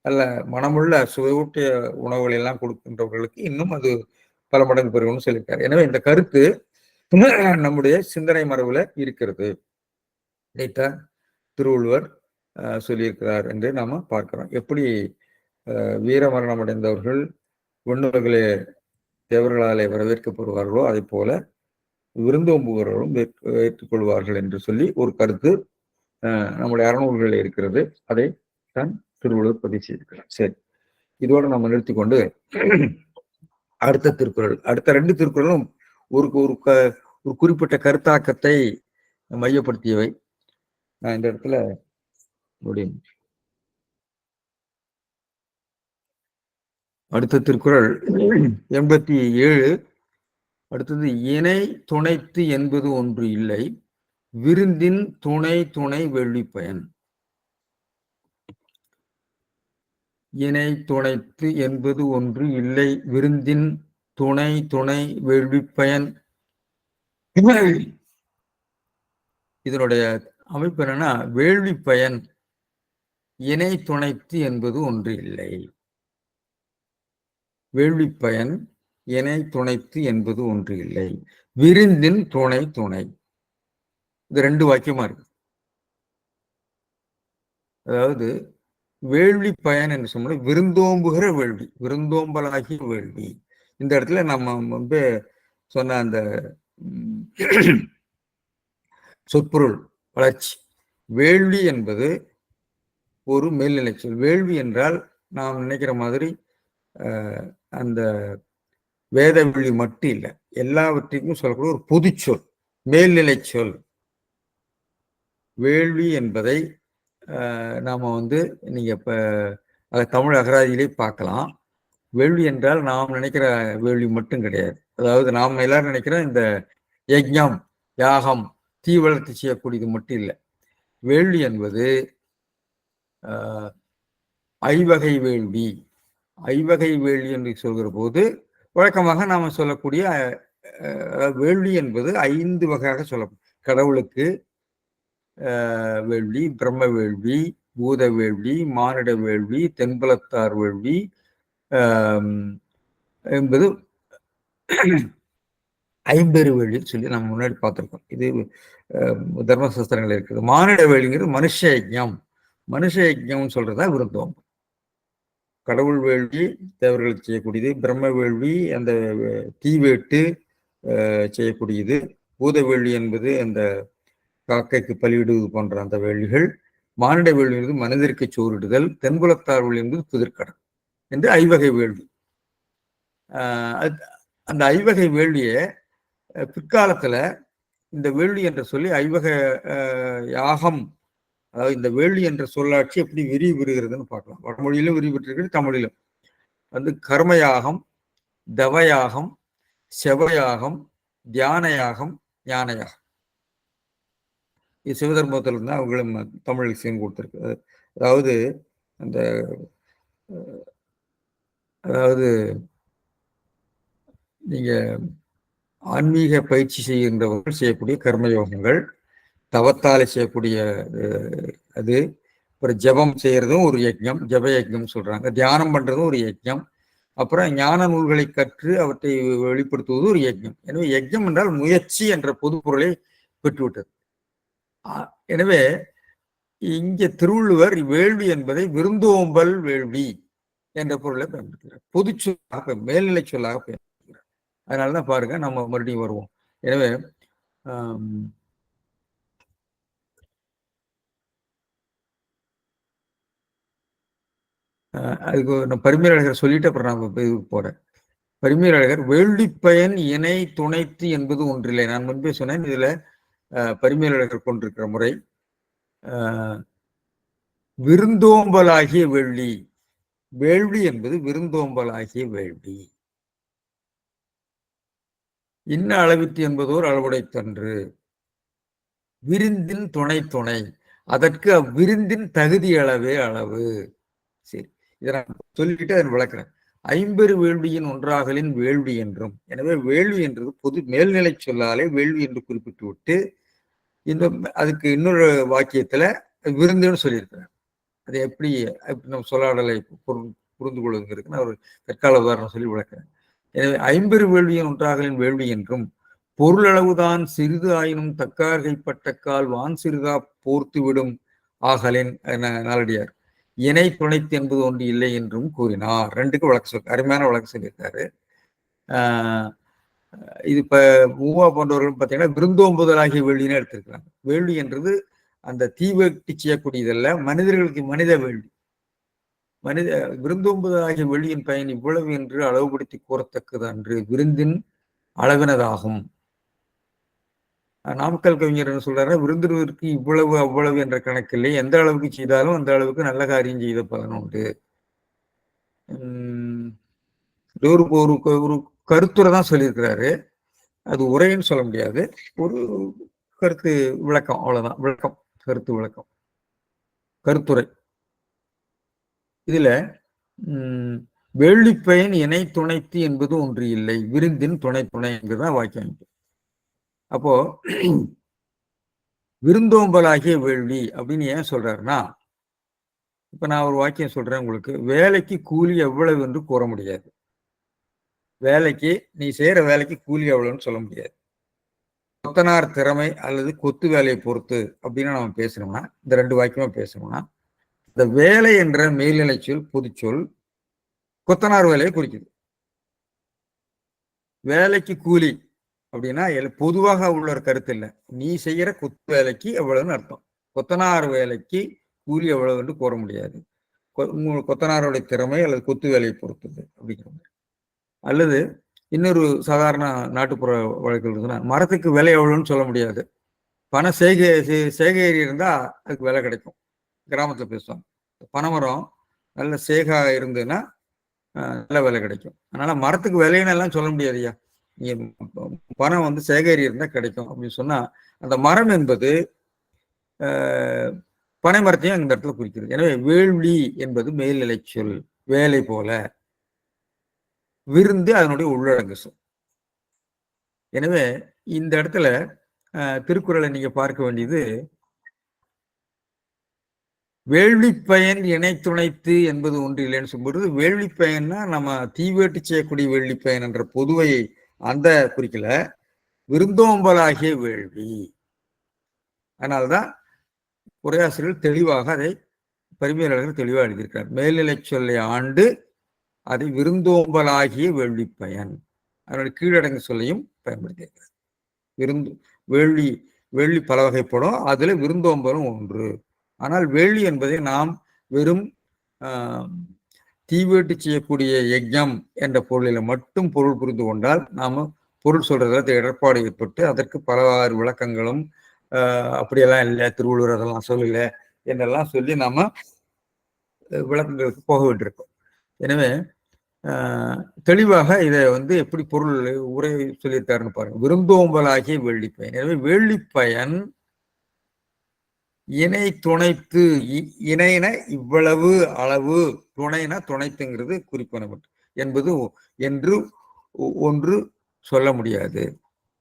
நல்ல மனமுள்ள சுவையூட்டிய உணவுகள் எல்லாம் கொடுக்கின்றவர்களுக்கு இன்னும் அது பல மடங்கு பெருகும்னு சொல்லியிருக்காரு. எனவே இந்த கருத்து நம்முடைய சிந்தனை மரபுல இருக்கிறது. இதைத்தான் திருவள்ளுவர் சொல்லியிருக்கிறார் என்று நாம பார்க்கிறோம். எப்படி வீரமரணம் அடைந்தவர்கள் விண்ணுலகிலே தேவர்களாலே வரவேற்கப்படுவார்களோ அதை போல விருந்தோம்புகிறவர்களும் ஏற்றுக்கொள்வார்கள் என்று சொல்லி ஒரு கருத்து நம்முடைய அறநூல்களில் இருக்கிறது. அதை தான் திருவள்ளுவர் பதிவு செய்திருக்கிறார். சரி, இதோடு நம்ம நிறுத்திக்கொண்டு அடுத்த திருக்குறள், அடுத்த 2 திருக்குறளும் ஒரு குறிப்பிட்ட கருத்தாக்கத்தை மையப்படுத்தியவை. நான் இந்த இடத்துல முடியும். அடுத்த திருக்குறள் 87. அடுத்தது, இணை துணைத்து என்பது ஒன்று இல்லை, விருந்தின் துணை துணை வேள்வி பயன். இணை துணைத்து என்பது ஒன்று இல்லை, விருந்தின் துணை துணை வேள்வி பயன். இதனுடைய அமைப்பு என்னன்னா, வேள்வி பயன் இணை துணைத்து என்பது ஒன்று இல்லை, வேள்வி பயன் இணை துணைத்து என்பது ஒன்று இல்லை, விருந்தின் துணை துணை. இது 2 வாக்கியமா இருக்கு. அதாவது வேள்வி பயன் என்று சொன்ன விருந்தோம்புகிற வேள்வி, விருந்தோம்பலாகிய வேள்வி. இந்த இடத்துல நம்ம சொன்ன அந்த சொற்பொருள் வளர்ச்சி. வேள்வி என்பது ஒரு மேல்நிலை சொல். வேள்வி என்றால் நாம் நினைக்கிற மாதிரி அந்த வேத வழி மட்டும் இல்லை, எல்லாவற்றையும் சொல்லக்கூடிய ஒரு பொது சொல், மேல்நிலை சொல். வேள்வி என்பதை நாம நீங்க இப்ப அதை தமிழ் அகராதியிலே பார்க்கலாம். வேள்வி என்றால் நாம் நினைக்கிற வேள்வி மட்டும் கிடையாது. அதாவது நாம் எல்லாரும் நினைக்கிற இந்த யஜ்ஞம், யாகம், தீ வளர்த்து செய்யக்கூடியது மட்டும் இல்லை. வேள்வி என்பது ஐவகை வேள்வி. ஐவகை வேள்வி என்று சொல்கிற போது வழக்கமாக நாம சொல்லக்கூடிய வேள்வி என்பது 5 வகையாக சொல்லப்படும். கடவுளுக்கு வேள்வி, பிரம்ம வேள்வி, பூத வேள்வி, மானிட வேள்வி, தென்புலத்தார் வேள்வி என்பது 50 வேள்வின்னு சொல்லி நம்ம முன்னாடி பார்த்துருக்கோம். இது தர்மசாஸ்திரங்கள் இருக்குது. மானிட வேள்விங்கிறது மனுஷ யஜ்ஞம். மனுஷ யஜ்ஞம்னு சொல்றதா விருந்தோம்பு. கடவுள் வேள்வி தேவர்களுக்கு செய்யக்கூடியது, பிரம்ம வேள்வி அந்த தீவேட்டு செய்யக்கூடியது, பூத வேள்வி என்பது அந்த காக்கைக்கு பலியிடுவது போன்ற அந்த வேள்விகள், மானிட வேள்வி என்பது மனிதருக்கு சோறிடுதல், தென்புலத்தார் வேள்வி என்பது புதிர்கடல் என்று 5 வகை வேள்வி. அந்த 5 வகை வேள்வியை பிற்காலத்துல இந்த வேள்வி என்று சொல்லி 5 வகை யாகம், அதாவது இந்த வேள்வி என்ற சொல்லாட்சி எப்படி விரிவு பெறுகிறதுன்னு பார்க்கலாம். வடமொழியிலும் விரிவு பெற்றிருக்கு, தமிழிலும். கர்மயாகம், தவயாகம், செவயாகம், தியான யாகம், ஞான யாகம். இது சிவதர்மத்தில் இருந்தால் அவங்களும் தமிழுக்கு சேர்ந்து கொடுத்துருக்கு. அதாவது நீங்க ஆன்மீக பயிற்சி செய்கின்றவர்கள் செய்யக்கூடிய கர்மயோகங்கள், தவத்தாலே செய்யக்கூடிய அது, அப்புறம் ஜபம் செய்யறதும் ஒரு யஜ்ஞம், ஜப யஜ்ஞம் சொல்றாங்க. தியானம் பண்றதும் ஒரு யஜ்ஞம். அப்புறம் ஞான நூல்களை கற்று அவற்றை வெளிப்படுத்துவது ஒரு யஜ்ஞம். எனவே யஜ்ஞம் என்றால் முயற்சி என்ற பொது பொருளை பெற்றுவிட்டது. எனவே இங்கே திருவள்ளுவர் வேள்வி என்பதை விருந்தோம்பல் வேள்வி என்ற பொருளை பயன்படுத்துகிறார். பொது சொல்லாக, மேல்நிலை சொல்லாக பயன்படுத்துகிறார். அதனாலதான் பாருங்க, நம்ம மறுபடியும் வருவோம். எனவே அதுக்கு நான் பரிமேலழகர் சொல்லிட்டு அப்புறம் நான் இதுக்கு போறேன். பரிமேலழகர் வேள்வி பயன் இணை துணைத்து என்பது ஒன்றில்லை. நான் முன்பே சொன்னேன், இதுல பரிமேலழகர் கொண்டிருக்கிற முறை விருந்தோம்பலாகிய வேள்வி. வேள்வி என்பது விருந்தோம்பலாகிய வேள்வி. இன்ன அளவித்து என்பதோர் அளவுடைத்தன்று. விருந்தின் துணை துணை, அதற்கு அவ்விருந்தின் தகுதி அளவே அளவு. சரி, இதை நான் சொல்லிட்டு அதை விளக்குறேன். ஐம்பெரு வேள்வியின் ஒன்றாகலின் வேள்வி என்றும். எனவே வேள்வி என்றது பொது மேல்நிலை சொல்லாலே வேள்வி என்று குறிப்பிட்டு விட்டு இந்த அதுக்கு இன்னொரு வாக்கியத்துல விருந்துன்னு சொல்லியிருக்கிறேன். அது எப்படி நம்ம சொல்லாடலை புரிந்து கொள்வதற்கு நான் ஒரு தற்கால உதாரணம் சொல்லி விளக்குறேன். எனவே ஐம்பெரு வேள்வியின் ஒன்றாகலின் வேள்வி என்றும் பொருளளவுதான் சிறிது ஆயினும் தக்கார்கைப்பட்டக்கால் வான் சிறிதா போர்த்து விடும் ஆகலின் நாளடியார் இணை துணைத்து என்பது ஒன்று இல்லை என்றும் கூறினார். ரெண்டுக்கும் வழக்கு அருமையான வழக்கு சொல்லியிருக்காரு. இது இப்ப மூவா போன்றவர்கள் பார்த்தீங்கன்னா விருந்தோம்புதலாகிய வேள்வின்னு எடுத்திருக்கிறாங்க. வேள்வி என்றது அந்த தீவெட்டி செய்யக்கூடியதல்ல, மனிதர்களுக்கு மனித வேள்வி. மனித விருந்தோம்புதலாகிய வேள்வியின் பயன் இவ்வளவு என்று அளவுபடுத்தி கூறத்தக்கது அன்று விருந்தின் அளவினதாகும். நாமக்கல் கவிஞர் என்ன சொல்றாரு, விருந்தினருக்கு இவ்வளவு அவ்வளவு என்ற கணக்கில்லை, எந்த அளவுக்கு செய்தாலும் அந்த அளவுக்கு நல்ல காரியம் செய்த பலன் உண்டு. ஒரு ஒரு கருத்துரை தான் சொல்லியிருக்கிறாரு. அது உரைன்னு சொல்ல முடியாது, ஒரு கருத்து விளக்கம், அவ்வளவுதான். விளக்கம், கருத்து விளக்கம், கருத்துரை. இதுல வேள்வி பயன் இணை துணைத்து என்பது ஒன்று இல்லை, விருந்தின் துணை துணை என்றுதான் வாக்கியம். அப்போ விருந்தோம்பலாகிய வேள்வி அப்படின்னு ஏன் சொல்றாருன்னா, இப்ப நான் ஒரு வாக்கியம் சொல்றேன் உங்களுக்கு. வேலைக்கு கூலி எவ்வளவு என்று கூற முடியாது. வேலைக்கு நீ செய்யற வேலைக்கு கூலி எவ்வளவுன்னு சொல்ல முடியாது. கொத்தனார் திறமை அல்லது கொத்து வேலையை பொறுத்து அப்படின்னு நம்ம பேசணும்னா, இந்த ரெண்டு வாக்கியமா பேசணும்னா, இந்த வேலை என்ற மேல்நிலை சொல் பொதுச்சொல் கொத்தனார் வேலையை குறிக்குது. வேலைக்கு கூலி அப்படின்னா பொதுவாக உள்ள ஒரு கருத்து இல்லை, நீ செய்யற கொத்து வேலைக்கு எவ்வளவுன்னு அர்த்தம். கொத்தனார் வேலைக்கு கூலி எவ்வளவு என்று கூற முடியாது. கொத்தனாருடைய திறமை அல்லது கொத்து வேலையை பொறுத்தது அப்படிங்கிறது. அல்லது இன்னொரு சாதாரண நாட்டுப்புற வழக்குகள் இருக்குன்னா, மரத்துக்கு விலை எவ்வளவுன்னு சொல்ல முடியாது. பணம் சேகரி இருந்தா அதுக்கு விலை கிடைக்கும். கிராமத்துல பேசுவாங்க, பனைமரம் நல்ல சேகா இருந்ததுன்னா நல்ல விலை கிடைக்கும். அதனால மரத்துக்கு விலைன்னு எல்லாம் சொல்ல முடியாது. ஐயா, நீங்க பணம் வந்து சேகரி இருந்தா கிடைக்கும் அப்படின்னு சொன்னா, அந்த மரம் என்பது பனை மரத்தையும் இந்த இடத்துல குறிக்கிறது. எனவே வேள்வி என்பது மேல்நிலை சொல், வேலை போல. விருந்து அதனுடைய உள்ளடங்கு சொல். எனவே இந்த இடத்துல திருக்குறளை நீங்க பார்க்க வேண்டியது, வேள்வி பயன் இணை துணைத்து என்பது ஒன்று இல்லைன்னு சொல்லும்போது, வேள்வி பயன்னா நம்ம தீவேட்டு செய்யக்கூடிய வேள்வி பயன் என்ற பொதுவை அந்த குறிக்கல, விருந்தோம்பலாகிய வேள்வி. அதனால்தான் உரையாசிரியர்கள் தெளிவாக அதை பரிமையாளர்கள் தெளிவாக எழுதியிருக்கிறார். மேல்நிலை சொல்லை ஆண்டு அதை விருந்தோம்பலாகிய வேள்வி பயன், அதனுடைய கீழடங்கு சொல்லையும் பயன்படுத்தியிருக்கிறார். வேள்வி பல வகைப்படும், அதுல விருந்தோம்பலும் ஒன்று. ஆனால் வேள்வி என்பதை நாம் வெறும் தீவேட்டு செய்யக்கூடிய யஜ்ஞம் என்ற பொருளில மட்டும் பொருள் புரிந்து கொண்டால், நாம பொருள் சொல்றதுல இடர்பாடு ஏற்பட்டு அதற்கு பலவாறு விளக்கங்களும் அப்படியெல்லாம் இல்லை, திருவள்ளுவர் அதெல்லாம் சொல்லல என்றெல்லாம் சொல்லி நாம விளக்கங்களுக்கு போக வேண்டியிருக்கோம். எனவே தெளிவாக இதை வந்து எப்படி பொருள் உரை சொல்லியிருக்காருன்னு பாருங்க. விருந்தோம்பலாகிய வேள்வி பயன். எனவே வேள்வி பயன் இணை துணைத்து, இணைன இவ்வளவு அளவு, துணைனா துணைத்துங்கிறது குறிப்பன என்பது என்று ஒன்று சொல்ல முடியாது.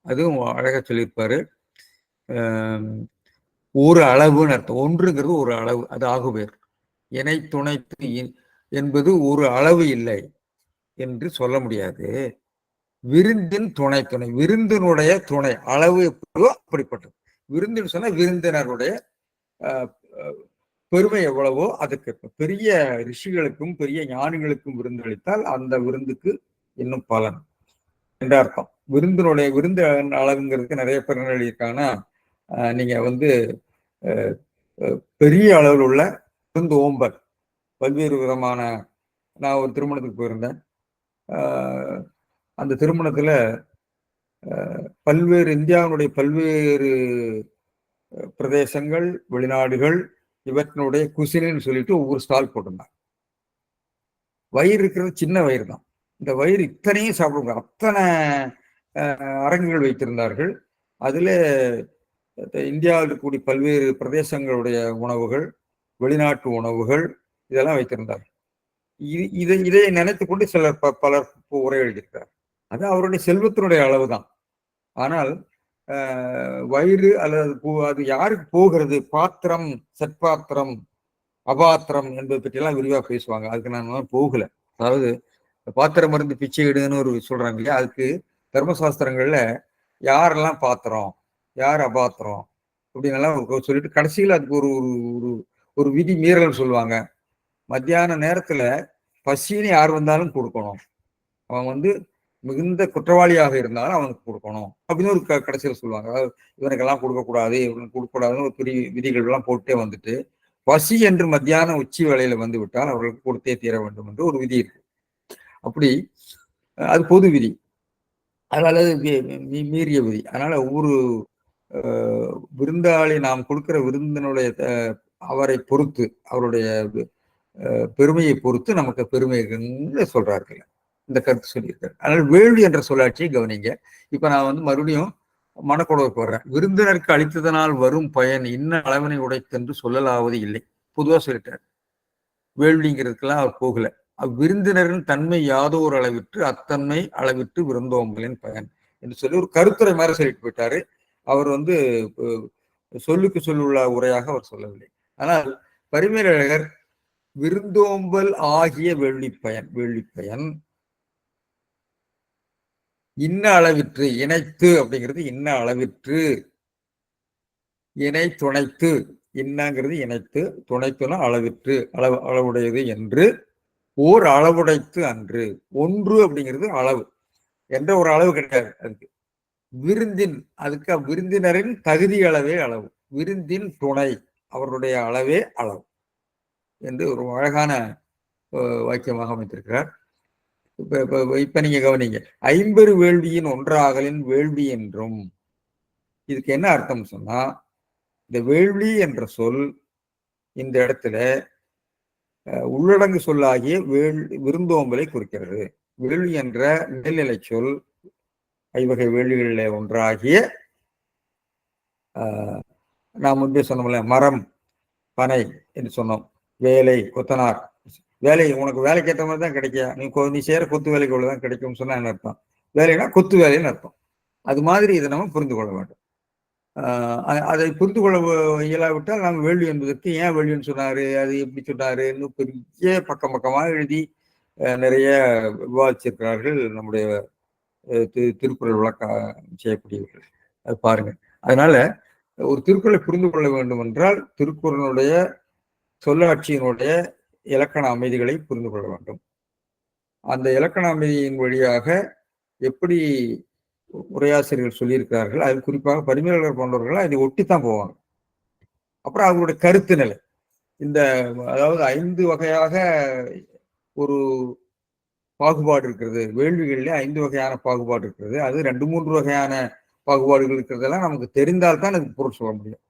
அதுவும் அழகா சொல்லியிருப்பாரு. ஒரு அளவுன்னு அர்த்தம். ஒன்றுங்கிறது ஒரு அளவு, அது ஆகுபேர். இணை துணைத்து என்பது ஒரு அளவு இல்லை என்று சொல்ல முடியாது. விருந்தின் துணை துணை, விருந்தினுடைய துணை அளவு எப்படியோ அப்படிப்பட்டது. விருந்துன்னு சொன்னா விருந்தினருடைய பெருமை எவ்வளவோ அதுக்கு பெரிய ரிஷிகளுக்கும் பெரிய ஞானிகளுக்கும் விருந்து அளித்தால் அந்த விருந்துக்கு இன்னும் பலன் என்ற அர்த்தம். விருந்து அளவுங்கிறதுக்கு நிறைய பேர் எழுதியிருக்காங்கன்னா, நீங்க வந்து பெரிய அளவில் உள்ள விருந்து ஓம்பல், பல்வேறு விதமான. நான் ஒரு திருமணத்துக்கு போயிருந்தேன். அந்த திருமணத்துல பல்வேறு இந்தியாவினுடைய பல்வேறு பிரதேசங்கள், வெளிநாடுகள் இவற்றினுடைய குசினின்னு சொல்லிட்டு ஒவ்வொரு ஸ்டால் போட்டிருந்தாங்க. வயிறு இருக்கிறது சின்ன வயிறு தான். இந்த வயிறு இத்தனையும் சாப்பிடுவாங்க. அத்தனை அரங்குகள் வைத்திருந்தார்கள். அதுல இந்தியாவில் இருக்கக்கூடிய பல்வேறு பிரதேசங்களுடைய உணவுகள், வெளிநாட்டு உணவுகள் இதெல்லாம் வைத்திருந்தார். இதை நினைத்துக் கொண்டு சிலர் பலர் உரை எழுதியிருக்கிறார். அது அவருடைய செல்வத்தினுடைய அளவு தான். ஆனால் வயிறு அல்லது அது யாருக்கு போகிறது, பாத்திரம், சற்பாத்திரம், அபாத்திரம் என்பதை பற்றியெல்லாம் விரிவாக பேசுவாங்க. அதுக்கு நான் போகல. அதாவது பாத்திரம் மருந்து பிச்சை எடுன்னு ஒரு சொல்றாங்க இல்லையா, அதுக்கு தர்மசாஸ்திரங்கள்ல யாரெல்லாம் பாத்திரம், யார் அபாத்திரம் அப்படின்னு சொல்லிட்டு கடைசியில் அதுக்கு ஒரு ஒரு விதி மீறல் சொல்லுவாங்க. மத்தியான நேரத்துல பசின்னு யார் வந்தாலும் கொடுக்கணும், அவன் மிகுந்த குற்றவாளியாக இருந்தாலும் அவனுக்கு கொடுக்கணும் அப்படின்னு ஒரு கடைசியில் சொல்லுவாங்க. அதாவது இவனுக்கெல்லாம் கொடுக்கக்கூடாது, இவனுக்கு கொடுக்கக்கூடாதுன்னு ஒரு பெரிய விதிகள் எல்லாம் போட்டே வந்துட்டு பசி என்று மத்தியான உச்சி வேளையில வந்து விட்டால் அவர்களுக்கு கொடுத்தே தீர வேண்டும் என்று ஒரு விதி இருக்கு. அப்படி அது பொது விதி, அதனால மீறிய விதி. அதனால ஒவ்வொரு விருந்தாளி நாம் கொடுக்கிற விருந்தினுடைய அவரை பொறுத்து, அவருடைய பெருமையை பொறுத்து நமக்கு பெருமை சொல்றார்கள். இந்த கருத்து சொல்லியிருக்காரு. அதனால வேள்வி என்ற சொல்லாட்சியை கவனிங்க. இப்ப நான் மறுபடியும் மனக்கொடவுக்கு வர்றேன். விருந்தினருக்கு அளித்ததனால் வரும் பயன் இன்ன அளவினை உடைத்தென்று சொல்லலாவது இல்லை. பொதுவா சொல்லிட்டார். வேள்விங்கிறதுக்கெல்லாம் அவர் போகல. விருந்தினரின் தன்மை யாதோர் அளவிற்று அத்தன்மை அளவிற்று விருந்தோம்பலின் பயன் என்று சொல்லி ஒரு கருத்துரை மாதிரி சொல்லிட்டு போயிட்டாரு. அவர் சொல்லுக்கு சொல்லுள்ள உரையாக அவர் சொல்லவில்லை. ஆனால் பரிமேலழகர் விருந்தோம்பல் ஆகிய வேள்வி பயன் இன்ன அளவிற்று, இணைத்து அப்படிங்கிறது இன்ன அளவிற்று, இணை துணைத்து, இன்னங்கிறது இணைத்து, துணைத்துனா அளவிற்று, அளவுடையது என்று ஓர் அளவுடைத்து அன்று. ஒன்று அப்படிங்கிறது அளவு என்ற ஒரு அளவு கிடையாது. அதுக்கு விருந்தின், அதுக்கு விருந்தினரின் தகுதி அளவே அளவு, விருந்தின் துணை அவருடைய அளவே அளவு என்று ஒரு அழகான வாக்கியமாக அமைத்திருக்கிறார். இப்ப நீங்க கவனிங்க. 50 வேள்வியின் ஒன்றாகலின் வேள்வி என்றும், இதுக்கு என்ன அர்த்தம் சொன்னா, இந்த வேள்வி என்ற சொல் இந்த இடத்துல உள்ளடங்கு சொல்லாகிய விருந்தோம்பலை குறிக்கிறது. வேள்வி என்ற மேல்நிலை சொல் ஐவகை வேள்விகளில் ஒன்றாகிய நாம் முன்பே சொன்னோம்ல, மரம், பனை என்று சொன்னோம். வேலை, கொத்தனார் வேலை, உனக்கு வேலைக்கு ஏற்ற மாதிரி தான் கிடைக்க, நீ சேர கொத்து வேலைக்கு உள்ளதான் கிடைக்கும்னு சொன்னா என்ன அர்த்தம்? வேலைனா கொத்து வேலைன்னு அர்த்தம். அது மாதிரி இதை நம்ம புரிந்து கொள்ள வேண்டும். அதை புரிந்து கொள்ள இயலாவிட்டால் நாம் வேள்வி என்பதற்கு ஏன் வேள்வின்னு சொன்னாரு, அது எப்படி சொன்னாரு, இன்னும் பெரிய பக்கமாக எழுதி நிறைய விவாதிச்சிருக்கிறார்கள் நம்முடைய திருக்குறள் விளக்க செய்யக்கூடியவர்கள். அது பாருங்க. அதனால ஒரு திருக்குறளை புரிந்து கொள்ள வேண்டும் என்றால் திருக்குறளுடைய சொல்லாட்சியினுடைய இலக்கண அமைதிகளை புரிந்து கொள்ள வேண்டும். அந்த இலக்கண அமைதியின் வழியாக எப்படி உரையாசிரியர்கள் சொல்லியிருக்கிறார்கள், அது குறிப்பாக பரிமேலழகர் போன்றவர்கள் அதை ஒட்டித்தான் போவாங்க. அப்புறம் அவங்களுடைய கருத்து நிலை, இந்த அதாவது 5 வகையாக ஒரு பாகுபாடு இருக்கிறது, வேள்விகளிலே 5 வகையான பாகுபாடு இருக்கிறது, அது 2-3 வகையான பாகுபாடுகள் இருக்கிறதெல்லாம் நமக்கு தெரிந்தால்தான் அதுக்கு பொருள் சொல்ல முடியும்.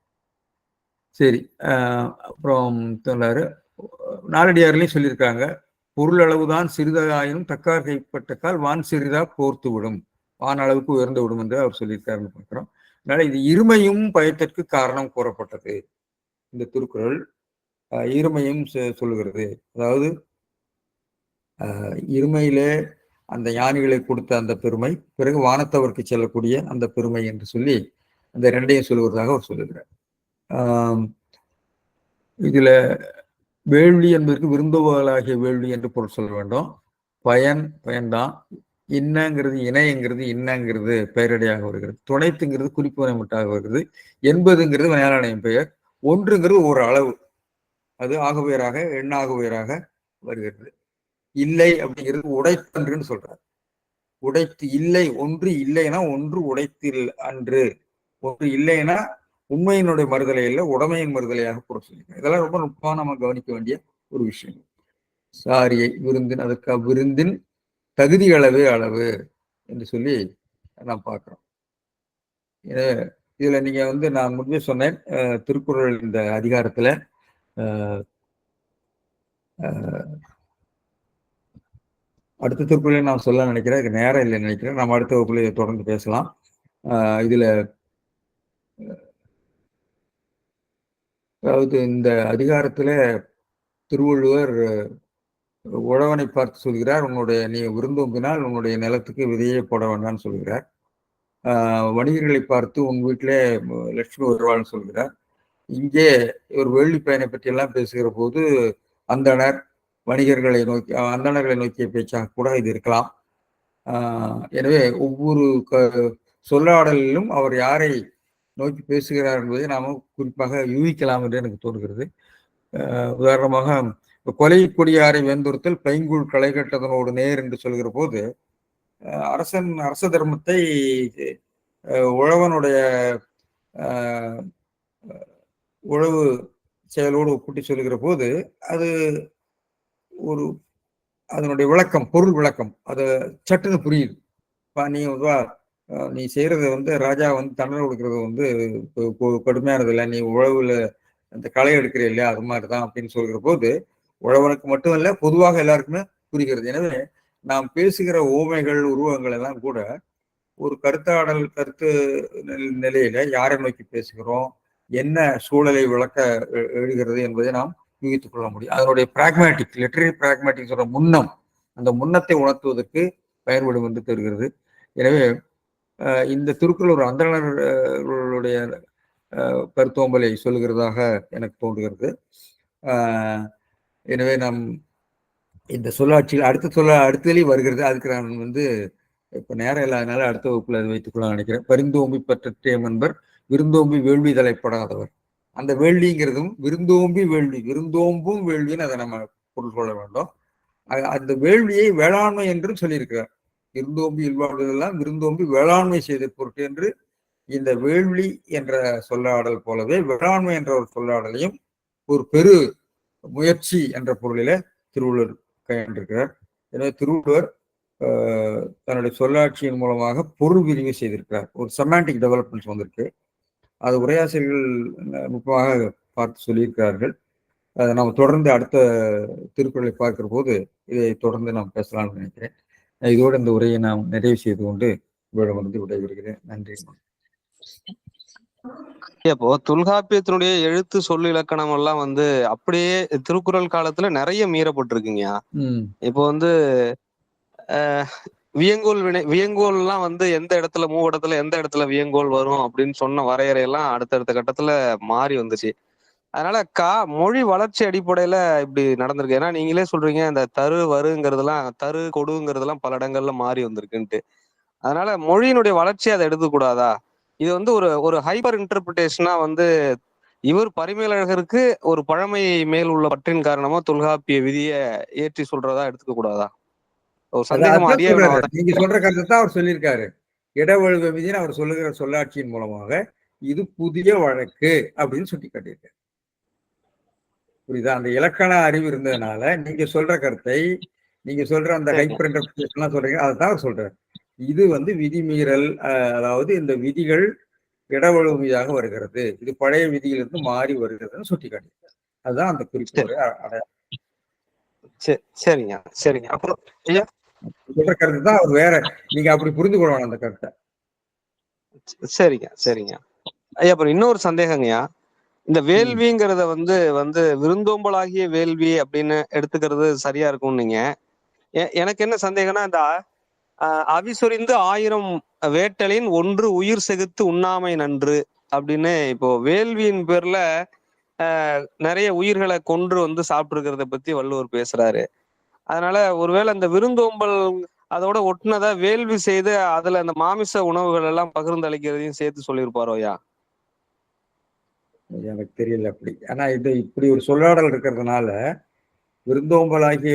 சரி, அப்புறம் சொன்னாரு, நாலடியார்லையும் சொல்லியிருக்காங்க, பொருள் அளவுதான் சிறிதாயினும் தக்கார் கைப்பட்டக்கால் வான் சிறிதா போர்த்து விடும், வான் அளவுக்கு உயர்ந்து விடும் என்று அவர் சொல்லியிருக்காருன்னு பார்க்கிறோம். அதனால இது இருமையும் பயத்திற்கு காரணம் கூறப்பட்டது. இந்த திருக்குறள் இருமையும் சொல்லுகிறது. அதாவது இருமையிலே அந்த ஞானிகளை கொடுத்த அந்த பெருமை, பிறகு வானத்தவருக்கு செல்லக்கூடிய அந்த பெருமை என்று சொல்லி அந்த 2ஐயும் சொல்லுவதாக அவர் சொல்லுகிறார். இதுல வேள்வி என்பதற்கு விருந்தோம்பலாகிய வேள்வி என்று பொருள் சொல்ல வேண்டும். பயன்தான். இன்னங்கிறது இணைங்கிறது இன்னங்கிறது பெயரடையாக வருகிறது. துணைத்துங்கிறது குறிப்பு மட்டாக வருகிறது. என்பதுங்கிறது வினையாளனையும் பெயர். ஒன்றுங்கிறது ஒரு அளவு, அது ஆகுபெயராக எண்ணாகுபெயராக வருகிறது. இல்லை அப்படிங்கிறது உடைத்தன்றுன்னு சொல்றாரு. உடைத்து இல்லை, ஒன்று இல்லைன்னா ஒன்று உடைத்தில் அன்று, ஒன்று இல்லைன்னா உண்மையினுடைய மறுதலை இல்லை, உடமையின் மறுதலையாக பொருள் சொல்லியிருக்காங்க. இதெல்லாம் ரொம்ப நுட்பமாக நம்ம கவனிக்க வேண்டிய ஒரு விஷயம். சாரியை விருந்தின், அதற்கு விருந்தின் தகுதி அளவே அளவு என்று சொல்லி நாம் பார்க்கிறோம். இதுல நீங்க நான் முன்பே சொன்னேன், திருக்குறள் இந்த அதிகாரத்துல அடுத்த திருக்குறளை நான் சொல்ல நினைக்கிறேன், நேரம் இல்லை நினைக்கிறேன். நம்ம அடுத்த வகுப்புல தொடர்ந்து பேசலாம். இதுல அதாவது இந்த அதிகாரத்துல திருவள்ளுவர் உழவனை பார்த்து சொல்கிறார், நீ விருந்தோம்பினால் உன்னுடைய நிலத்துக்கு விதையே போட வேண்டாம்னு சொல்கிறார். வணிகர்களை பார்த்து உன் வீட்டிலே லட்சுமி வருவாள்னு சொல்கிறார். இங்கே ஒரு வேள்வி பயனை பற்றி எல்லாம் பேசுகிற போது வணிகர்களை நோக்கிய பேச்சாக கூட இது இருக்கலாம். எனவே ஒவ்வொரு சொல்லாடலிலும் அவர் யாரை நோக்கி பேசுகிறார் என்பதை நாம குறிப்பாக யூகிக்கலாம் என்று எனக்கு தோன்கிறது. உதாரணமாக கொலை கொடியாரை வேந்துறுத்தல் பைங்குள் களை கட்டதனோடு நேர் என்று சொல்கிற போது அரச தர்மத்தை உழவனுடைய உழவு செயலோடு ஒப்பிட்டு சொல்லுகிற போது அது ஒரு அதனுடைய விளக்கம், பொருள் விளக்கம் அது சட்டுன்னு புரியுது. நீ செய்யறது ராஜா தண்டனை கொடுக்கறது கடுமையானது இல்லை, நீ உழவுல அந்த களை எடுக்கிற இல்லையா, அது மாதிரிதான் அப்படின்னு சொல்கிற போது உழவனுக்கு மட்டுமல்ல பொதுவாக எல்லாருக்குமே புரிகிறது. எனவே நாம் பேசுகிற ஓமைகள் உருவங்கள் எல்லாம் கூட ஒரு கருத்து நிலையில யாரை நோக்கி பேசுகிறோம், என்ன சூழலை விளக்க எழுகிறது என்பதை நாம் யூகித்துக் கொள்ள முடியும். அதனுடைய பிராக்மேட்டிக், லிட்டரரி பிராக்மேட்டிக் சொல்ற அந்த முன்னத்தை உணர்த்துவதற்கு பயன்படும் என்று தெரிகிறது. எனவே இந்த திருக்குறள் ஒரு அந்தணர்களுடைய கருத்தோம்பலை சொல்லுகிறதாக எனக்கு தோன்றுகிறது. எனவே நாம் இந்த சொல்லாட்சியில் அடுத்ததிலே வருகிறது. அதுக்கு நான் இப்ப நேரம் இல்லாதனால அடுத்த வகுப்புல அதை வைத்துக் கொள்ள நினைக்கிறேன். பரிந்தோம்பி பற்றே என்பர் விருந்தோம்பி வேள்வி தலைப்படாதவர். அந்த வேள்விங்கிறதும் விருந்தோம்பி வேள்வி, விருந்தோம்பும் வேள்வின்னு அதை நம்ம பொருள் கொள்ள வேண்டும். அந்த வேள்வியை வேளாண்மை என்று சொல்லியிருக்கிறார். விருந்தோம்பி இல்வாழ்வதெல்லாம் விருந்தோம்பி வேளாண்மை செய்த பொருட்டு என்று இந்த வேள்வி என்ற சொல்லாடல் போலவே வேளாண்மை என்ற ஒரு சொல்லாடலையும் ஒரு பெரு முயற்சி என்ற பொருளில திருவள்ளுவர் கையாண்டிருக்கிறார். எனவே திருவள்ளுவர் தன்னுடைய சொல்லாட்சியின் மூலமாக பொருள் விரிவு செய்திருக்கிறார். ஒரு செமாண்டிக் டெவலப்மெண்ட்ஸ் வந்திருக்கு. அது உரையாசிரியர்கள் நுட்பமாக பார்த்து சொல்லியிருக்கிறார்கள். அதை நாம் தொடர்ந்து அடுத்த திருக்குறளை பார்க்கிற போது இதை தொடர்ந்து நாம் பேசலாம்னு நினைக்கிறேன். இதோடு இந்த உரையை நாம் நிறைவு செய்து கொண்டு விடைபெறுகிறேன். நன்றி. இப்போ தொல்காப்பியத்தினுடைய எழுத்து சொல் இலக்கணம் எல்லாம் அப்படியே திருக்குறள் காலத்துல நிறைய மீறப்பட்டிருக்குங்க. இப்போ வியங்கோல் எல்லாம் எந்த இடத்துல மூவடத்துல எந்த இடத்துல வியங்கோல் வரும் அப்படின்னு சொன்ன வரையறையெல்லாம் அடுத்தடுத்த கட்டத்துல மாறி வந்துச்சு. அதனால மொழி வளர்ச்சி அடிப்படையில இப்படி நடந்திருக்கு. ஏன்னா நீங்களே சொல்றீங்க இந்த தரு கொடுங்கிறதெல்லாம் பல இடங்கள்ல மாறி வந்திருக்குன்ட்டு. அதனால மொழியினுடைய வளர்ச்சி அதை எடுத்துக்கூடாதா? இது ஒரு ஹைப்பர் இன்டர்பிரிட்டேஷனா இவர் பரிமேலழகருக்கு ஒரு பழமை மேல் உள்ள பற்றின் காரணமா தொல்காப்பிய விதியை ஏற்றி சொல்றதா எடுத்துக்க கூடாதா? நீங்க சொல்ற கருத்தை தான் அவர் சொல்லியிருக்காரு. இடவழுவ விதின்னு அவர் சொல்லுகிற சொல்லாட்சியின் மூலமாக இது புதிய வழக்கு அப்படின்னு சுட்டி காட்டியிருக்காரு. புரியுதா? அந்த இலக்கண அறிவு இருந்ததுனால நீங்க சொல்ற கருத்தை, நீங்க சொல்ற அந்த ஹைப்பர் இன்டர்பிரிட்டேஷன் சொல்றீங்க, அதைத்தான் அவர் சொல்றாரு. இது விதிமீறல், அதாவது இந்த விதிகள் இடவழுமையாக வருகிறது, இது பழைய விதியிலிருந்து மாறி வருகிறதுன்னு சுட்டி காட்டியிருக்காரு. அதுதான் அந்த குறிப்பு. சரிங்க சரிங்க. அப்புறம் சொல்ற கருத்து தான் அவர் வேற, நீங்க அப்படி புரிந்து கொள்ளணும் அந்த கருத்தை. சரிங்க சரிங்க ஐயா. அப்புறம் இன்னொரு சந்தேகங்கய்யா, இந்த வேள்விங்கிறத விருந்தோம்பலாகிய வேள்வி அப்படின்னு எடுத்துக்கிறது சரியா இருக்கும். நீங்க எனக்கு என்ன சந்தேகம்னா, இந்த அவிசொரிந்து 1000 வேட்டலின் ஒன்று உயிர் செகுத்து உண்ணாமை நன்று அப்படின்னு இப்போ வேள்வியின் பேர்ல நிறைய உயிர்களை கொன்று சாப்பிட்டு இருக்கிறத பத்தி வள்ளுவர் பேசுறாரு. அதனால ஒருவேளை அந்த விருந்தோம்பல் அதோட ஒட்டுனதா வேள்வி செய்து அதுல அந்த மாமிச உணவுகள் எல்லாம் பகிர்ந்து அளிக்கிறதையும் சேர்த்து சொல்லியிருப்பாரோ ஐயா? எனக்கு தெரியல அப்படி. ஆனா இது இப்படி ஒரு சொல்லாடல் இருக்கிறதுனால விருந்தோம்பலாகிய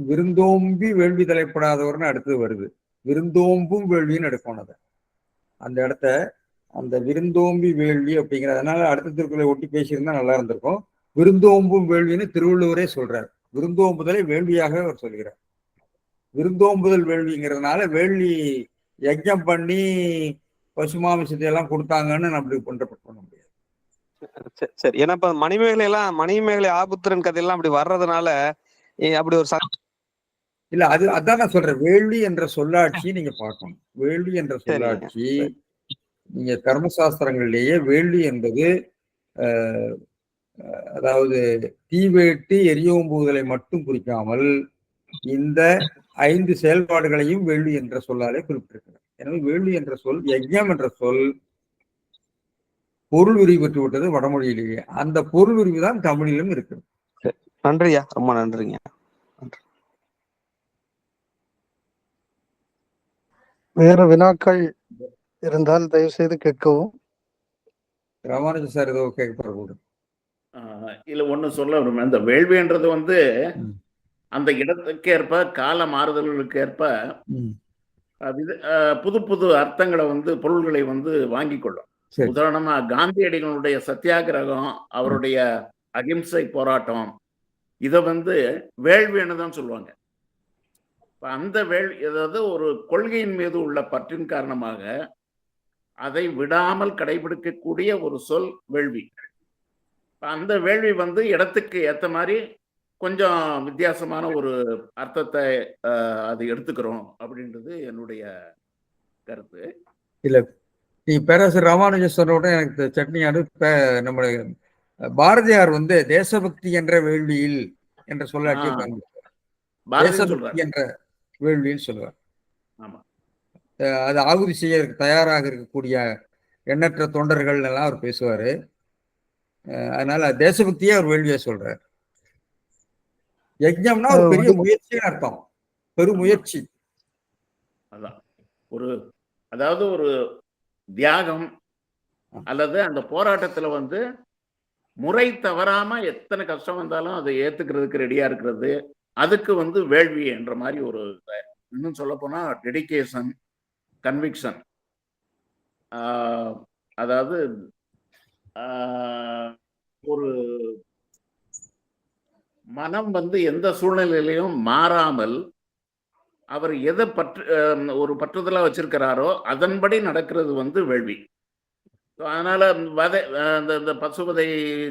விருந்தோம்பி வேள்வி தலைப்படாதவர்னு அடுத்தது வருது. விருந்தோம்பும் வேள்வின்னு எடுக்கணும். அந்த இடத்த அந்த விருந்தோம்பி வேள்வி அப்படிங்கிறதுனால அடுத்த திருக்குறளை ஒட்டி பேசியிருந்தா நல்லா இருந்திருக்கும். விருந்தோம்பும் வேள்வின்னு திருவள்ளுவரே சொல்றார். விருந்தோம்புதலை வேள்வியாக அவர் சொல்கிறார். விருந்தோம்புதல் வேள்விங்கிறதுனால வேள்வி யஜ்ஞம் பண்ணி பசுமாமிசத்தை எல்லாம் கொடுத்தாங்கன்னு நம்ம பண்ண முடியாது. சரி, ஏன்னா இப்ப மணிமேகலை ஆபுத்திரன் கதையெல்லாம் அப்படி வர்றதுனால அப்படி ஒரு இல்ல, அதான் நான் சொல்றேன். வேள்வி என்ற சொல்லாட்சி நீங்க பார்க்கணும். வேள்வி என்ற சொல்லாட்சி நீங்க கர்மசாஸ்திரங்களிலேயே வேள்வி என்பது அதாவது தீவேட்டு எரியோம்புதலை மட்டும் குறிக்காமல் இந்த 5 செயல்பாடுகளையும் வேள்வி என்ற சொல்லாலே குறிப்பிட்டிருக்கிறார். எனவே வேள்வி என்ற சொல், யஜ்ஞம் என்ற சொல் பொருள் விரிவு பெற்று விட்டது வடமொழியிலேயே. அந்த பொருள் விரிவு தான் தமிழிலும் இருக்கிறது. நன்றியா, ரொம்ப நன்றிங்க. வேற வினாக்கள் இருந்தால் தயவு செய்து கேட்கவும். ராமானுஜ சார் ஏதோ கேட்கப்படக்கூடும். இல்ல ஒண்ணு சொல்ல விரும்புறேன். இந்த வேள்வின்றது வந்து அந்த இடத்துக்கு ஏற்ப, கால மாறுதல்களுக்கு ஏற்ப புது புது அர்த்தங்களை வந்து, பொருள்களை வந்து வாங்கி கொள்ளும். உதாரணமா காந்தியடிகளுடைய சத்தியாகிரகம், அவருடைய அகிம்சை போராட்டம், இத வந்து வேள்வின்னு தான் சொல்லுவாங்க. அந்த வேள்வி, அதாவது ஒரு கொள்கையின் மீது உள்ள பற்றின் காரணமாக அதை விடாமல் கடைபிடிக்கக்கூடிய ஒரு சொல் வேள்வி. அந்த வேள்வி வந்து இடத்துக்கு ஏத்த மாதிரி கொஞ்சம் வித்தியாசமான ஒரு அர்த்தத்தை அது எடுத்துக்கிறோம் அப்படின்றது என்னுடைய கருத்து. இல்ல, நீ பேராசிரியர் ராமானுஜர் சொன்னோட எனக்கு சட்னியாடு நம்முடைய பாரதியார் வந்து தேசபக்தி என்ற வேள்வியில் என்ற சொல்லாட்சியை தேசபக்தி என்ற வேள்வியில் சொல்லுவார். ஆமா, அது ஆகுதி செய்ய தயாராக இருக்கக்கூடிய எண்ணற்ற தொண்டர்கள் எல்லாம் அவர் பேசுவாரு. அதனால தேசபக்தியே அவர் வேள்வியா சொல்றார். யஜ்ஞம்னா ஒரு பெரிய முயற்சின்னு அர்த்தம், பெருமுயற்சி. அதான் அதாவது ஒரு தியாகம் அல்லது அந்த போராட்டத்துல வந்து முறை தவறாம எத்தனை கஷ்டம் வந்தாலும் அதை ஏத்துக்கிறதுக்கு ரெடியா இருக்கிறது, அதுக்கு வந்து வேள்வி என்ற மாதிரி ஒரு, இன்னும் சொல்ல போனா டெடிகேஷன், கன்விக்ஷன். அதாவது ஒரு மனம் வந்து எந்த சூழ்நிலையிலையும் மாறாமல் அவர் எதை ஒரு பற்றுதலா வச்சிருக்கிறாரோ அதன்படி நடக்கிறது வந்து வேள்வி. அதனால இந்த பசுவதை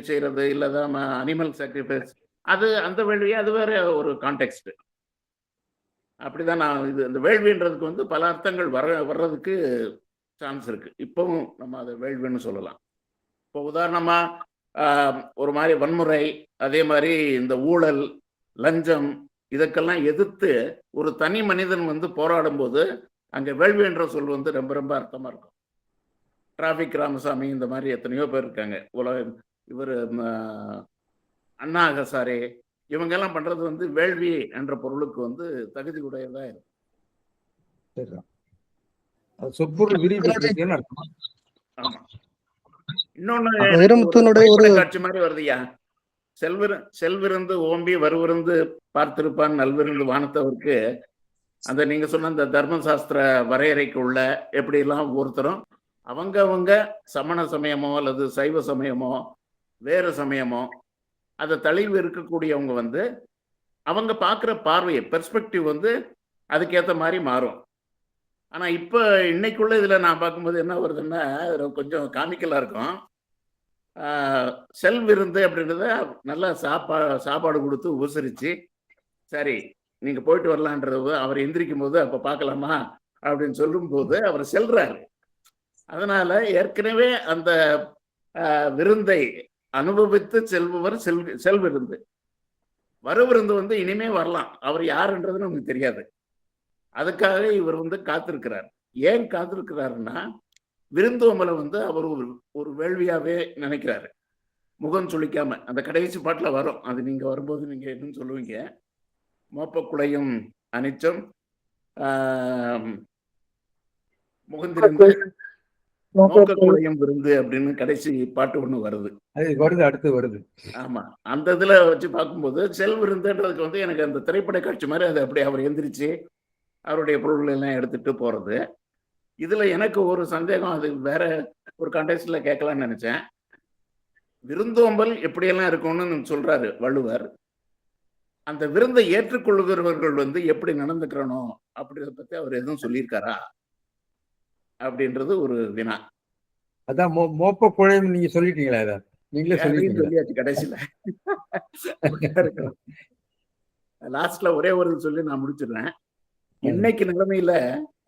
செய்யறது இல்லதான் அனிமல் சாக்ரிஃபைஸ், அது அந்த வேள்வி, அது வேற ஒரு கான்டெக்ட். அப்படிதான் நான் இந்த வேள்வின்றதுக்கு வந்து பல அர்த்தங்கள் வர்றதுக்கு சான்ஸ் இருக்கு. இப்பவும் நம்ம அதை வேள்வின்னு சொல்லலாம். இப்போ உதாரணமா ஒரு மாதிரி வன்முறை, அதே மாதிரி இந்த ஊழல், லஞ்சம், இதற்கெல்லாம் எதிர்த்து ஒரு தனி மனிதன் வந்து போராடும் போது அங்க வேள்வி என்ற சொல் வந்து ரொம்ப ரொம்ப அர்த்தமா இருக்கும். டிராபிக் ராமசாமி, இந்த மாதிரி எத்தனையோ பேர் இருக்காங்க. இவர் அண்ணா ஹசாரே, இவங்க எல்லாம் பண்றது வந்து வேள்வி என்ற பொருளுக்கு வந்து தகுதி உடையதா இருக்கும். ஆமா. இன்னொன்னு காட்சி மாதிரி வருதுயா, செல்விருந்து ஓம்பி வருவிருந்து பார்த்திருப்பான் நல்விருந்து வானத்தவருக்கு. அந்த நீங்க சொன்ன அந்த தர்மசாஸ்திர வரையறைக்கு உள்ள எப்படி எல்லாம் ஒருத்தரும் அவங்க சமண சமயமோ அல்லது சைவ சமயமோ வேறு சமயமோ அதை தழிவு இருக்கக்கூடியவங்க வந்து அவங்க பார்க்குற பார்வையை, பெர்ஸ்பெக்டிவ் வந்து அதுக்கேற்ற மாதிரி மாறும். ஆனா இப்ப இன்னைக்குள்ள இதுல நான் பார்க்கும்போது என்ன வருதுன்னா கொஞ்சம் காமிக்கலா இருக்கும். செல்விருந்து அப்படின்றத நல்லா சாப்பாடு கொடுத்து உபசரிச்சு, சரி நீங்க போயிட்டு வரலான்றது அவர் எந்திரிக்கும் போது அப்ப பார்க்கலாமா அப்படின்னு சொல்லும் போது அவர் செல்றாரு. அதனால ஏற்கனவே அந்த விருந்தை அனுபவித்து செல்பவர் செல்விருந்து. வருவிருந்து வந்து இனிமே வரலாம், அவர் யாருன்றது நமக்கு தெரியாது. அதுக்காக இவர் வந்து காத்திருக்கிறார். ஏன் காத்திருக்கிறாருன்னா, விருந்தோம்பலை வந்து அவர் ஒரு வேள்வியாவே நினைக்கிறாரு. முகம் சுளிக்காம, அந்த கடைசி பாட்டுல வரும், அது நீங்க வரும்போது நீங்க என்னன்னு சொல்லுவீங்க, மோப்பக்குளையும் அனிச்சம் முகந்திருந்து நோக்கக்குளையும் விருந்து அப்படின்னு கடைசி பாட்டு ஒண்ணு வருது. அடுத்து வருது. ஆமா, அந்த இதுல வச்சு பார்க்கும்போது செல்விருந்துன்றதுக்கு வந்து எனக்கு அந்த திரைப்பட காட்சி மாதிரி அது அப்படி அவர் எந்திரிச்சு அவருடைய பொருள்கள் எல்லாம் எடுத்துட்டு போறது. இதுல எனக்கு ஒரு சந்தேகம், அது வேற ஒரு கான்டெக்ட்ல கேட்கலாம்னு நினைச்சேன். விருந்தோம்பல் எப்படியெல்லாம் இருக்கும்னு சொல்றாரு வள்ளுவர். அந்த விருந்தை ஏற்றுக்கொள்கிறவர்கள் வந்து எப்படி நடந்துக்கிறணும் அப்படின்றத பத்தி அவர் எதுவும் சொல்லியிருக்காரா அப்படின்றது ஒரு வினா. அதான் மோப்ப குழையும் நீங்க சொல்லிட்டீங்களா? நீங்களே சொல்லியாச்சு கடைசியில. லாஸ்ட்ல ஒரே ஒரு சொல்லி நான் முடிச்சிடுறேன். இன்னைக்கு நிலைமையில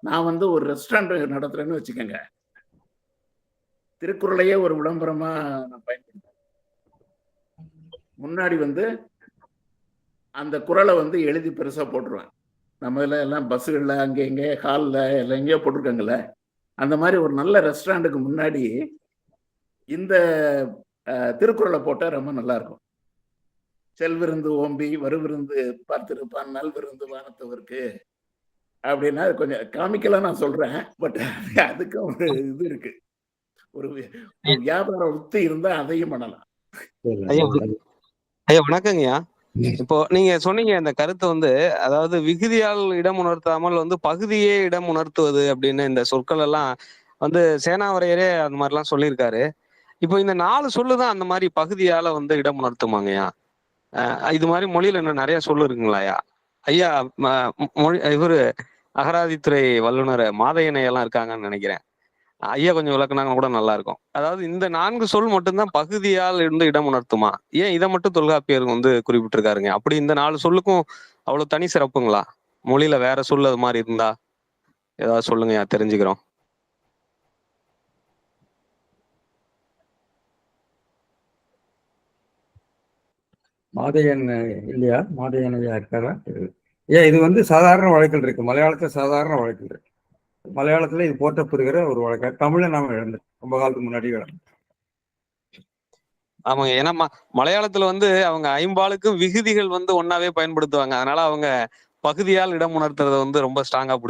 நான் வந்து ஒரு ரெஸ்டாரண்ட் நடத்துறேன்னு வச்சுக்கோங்க, திருக்குறளையே ஒரு விளம்பரமா நான் பயன்படுத்தேன். முன்னாடி வந்து அந்த குறளை வந்து எழுதி பெருசா போட்டுருவேன். நம்ம இதுல எல்லாம் பஸ்ஸுகள்ல அங்கே இங்கே ஹாலில் எல்லாம் எங்கேயோ போட்டிருக்காங்கல்ல, அந்த மாதிரி ஒரு நல்ல ரெஸ்டாரண்ட்டுக்கு முன்னாடி இந்த திருக்குறளை போட்டால் ரொம்ப நல்லா இருக்கும். செல்விருந்து ஓம்பி வருவிருந்து பார்த்திருப்பான் நல்விருந்து வானத்தவருக்கு அப்படின்னா கொஞ்சம் காமிக்கலா நான் சொல்றேன். பட் அதுக்கும் ஒரு இது இருக்கு. ஒரு வியாபார உத்தி இருந்தா அதையும் பண்ணலாம். ஐயா வணக்கங்கய்யா. இப்போ நீங்க சொன்னீங்க இந்த கருத்து வந்து, அதாவது விகுதியால் இடம் உணர்த்தாமல் வந்து பகுதியே இடம் உணர்த்துவது அப்படின்னு இந்த சொற்கள் எல்லாம் வந்து சேனாவரையரே அந்த மாதிரிலாம் சொல்லியிருக்காரு. இப்போ இந்த 4 சொல்லுதான் அந்த மாதிரி பகுதியால வந்து இடம் உணர்த்துமாங்கய்யா? இது மாதிரி மொழியில இன்னும் நிறைய சொல்லு இருக்குங்களாயா ஐயா? மொழி இவரு அகராதித்துறை வல்லுநர் மாதையனை எல்லாம் இருக்காங்கன்னு நினைக்கிறேன். ஐயா கொஞ்சம் விளக்குனாங்க கூட நல்லா இருக்கும். அதாவது இந்த 4 சொல் மட்டும்தான் பகுதியால் இருந்து இடம் உணர்த்துமா? ஏன் இதை மட்டும் தொல்காப்பியர் வந்து குறிப்பிட்டிருக்காருங்க? அப்படி இந்த 4 சொல்லுக்கும் அவ்வளவு தனி சிறப்புங்களா? மொழியில வேற சொல் அது மாதிரி இருந்தா ஏதாவது சொல்லுங்கய்யா, தெரிஞ்சுக்கிறோம். மாதையன் இல்லையா? மாதையன் ஐயா இருக்காரா? ஏன் இது வந்து சாதாரண வழக்கில் இருக்கு. மலையாளத்துல சாதாரண வழக்கில் இருக்கு. மலையாளத்துல இது போற்றப்படுகிற ஒரு வழக்கு. தமிழ்ல நாம இழந்தோம், ரொம்ப காலத்துக்கு முன்னாடி இழந்தோம். ஆமாங்க. ஏன்னா மலையாளத்துல வந்து அவங்க 5 விகுதிகள் வந்து ஒன்னாவே பயன்படுத்துவாங்க. அதனால அவங்க பகுதியால் இடம் உணர்த்துறதை வந்து ரொம்ப ஸ்ட்ராங்கா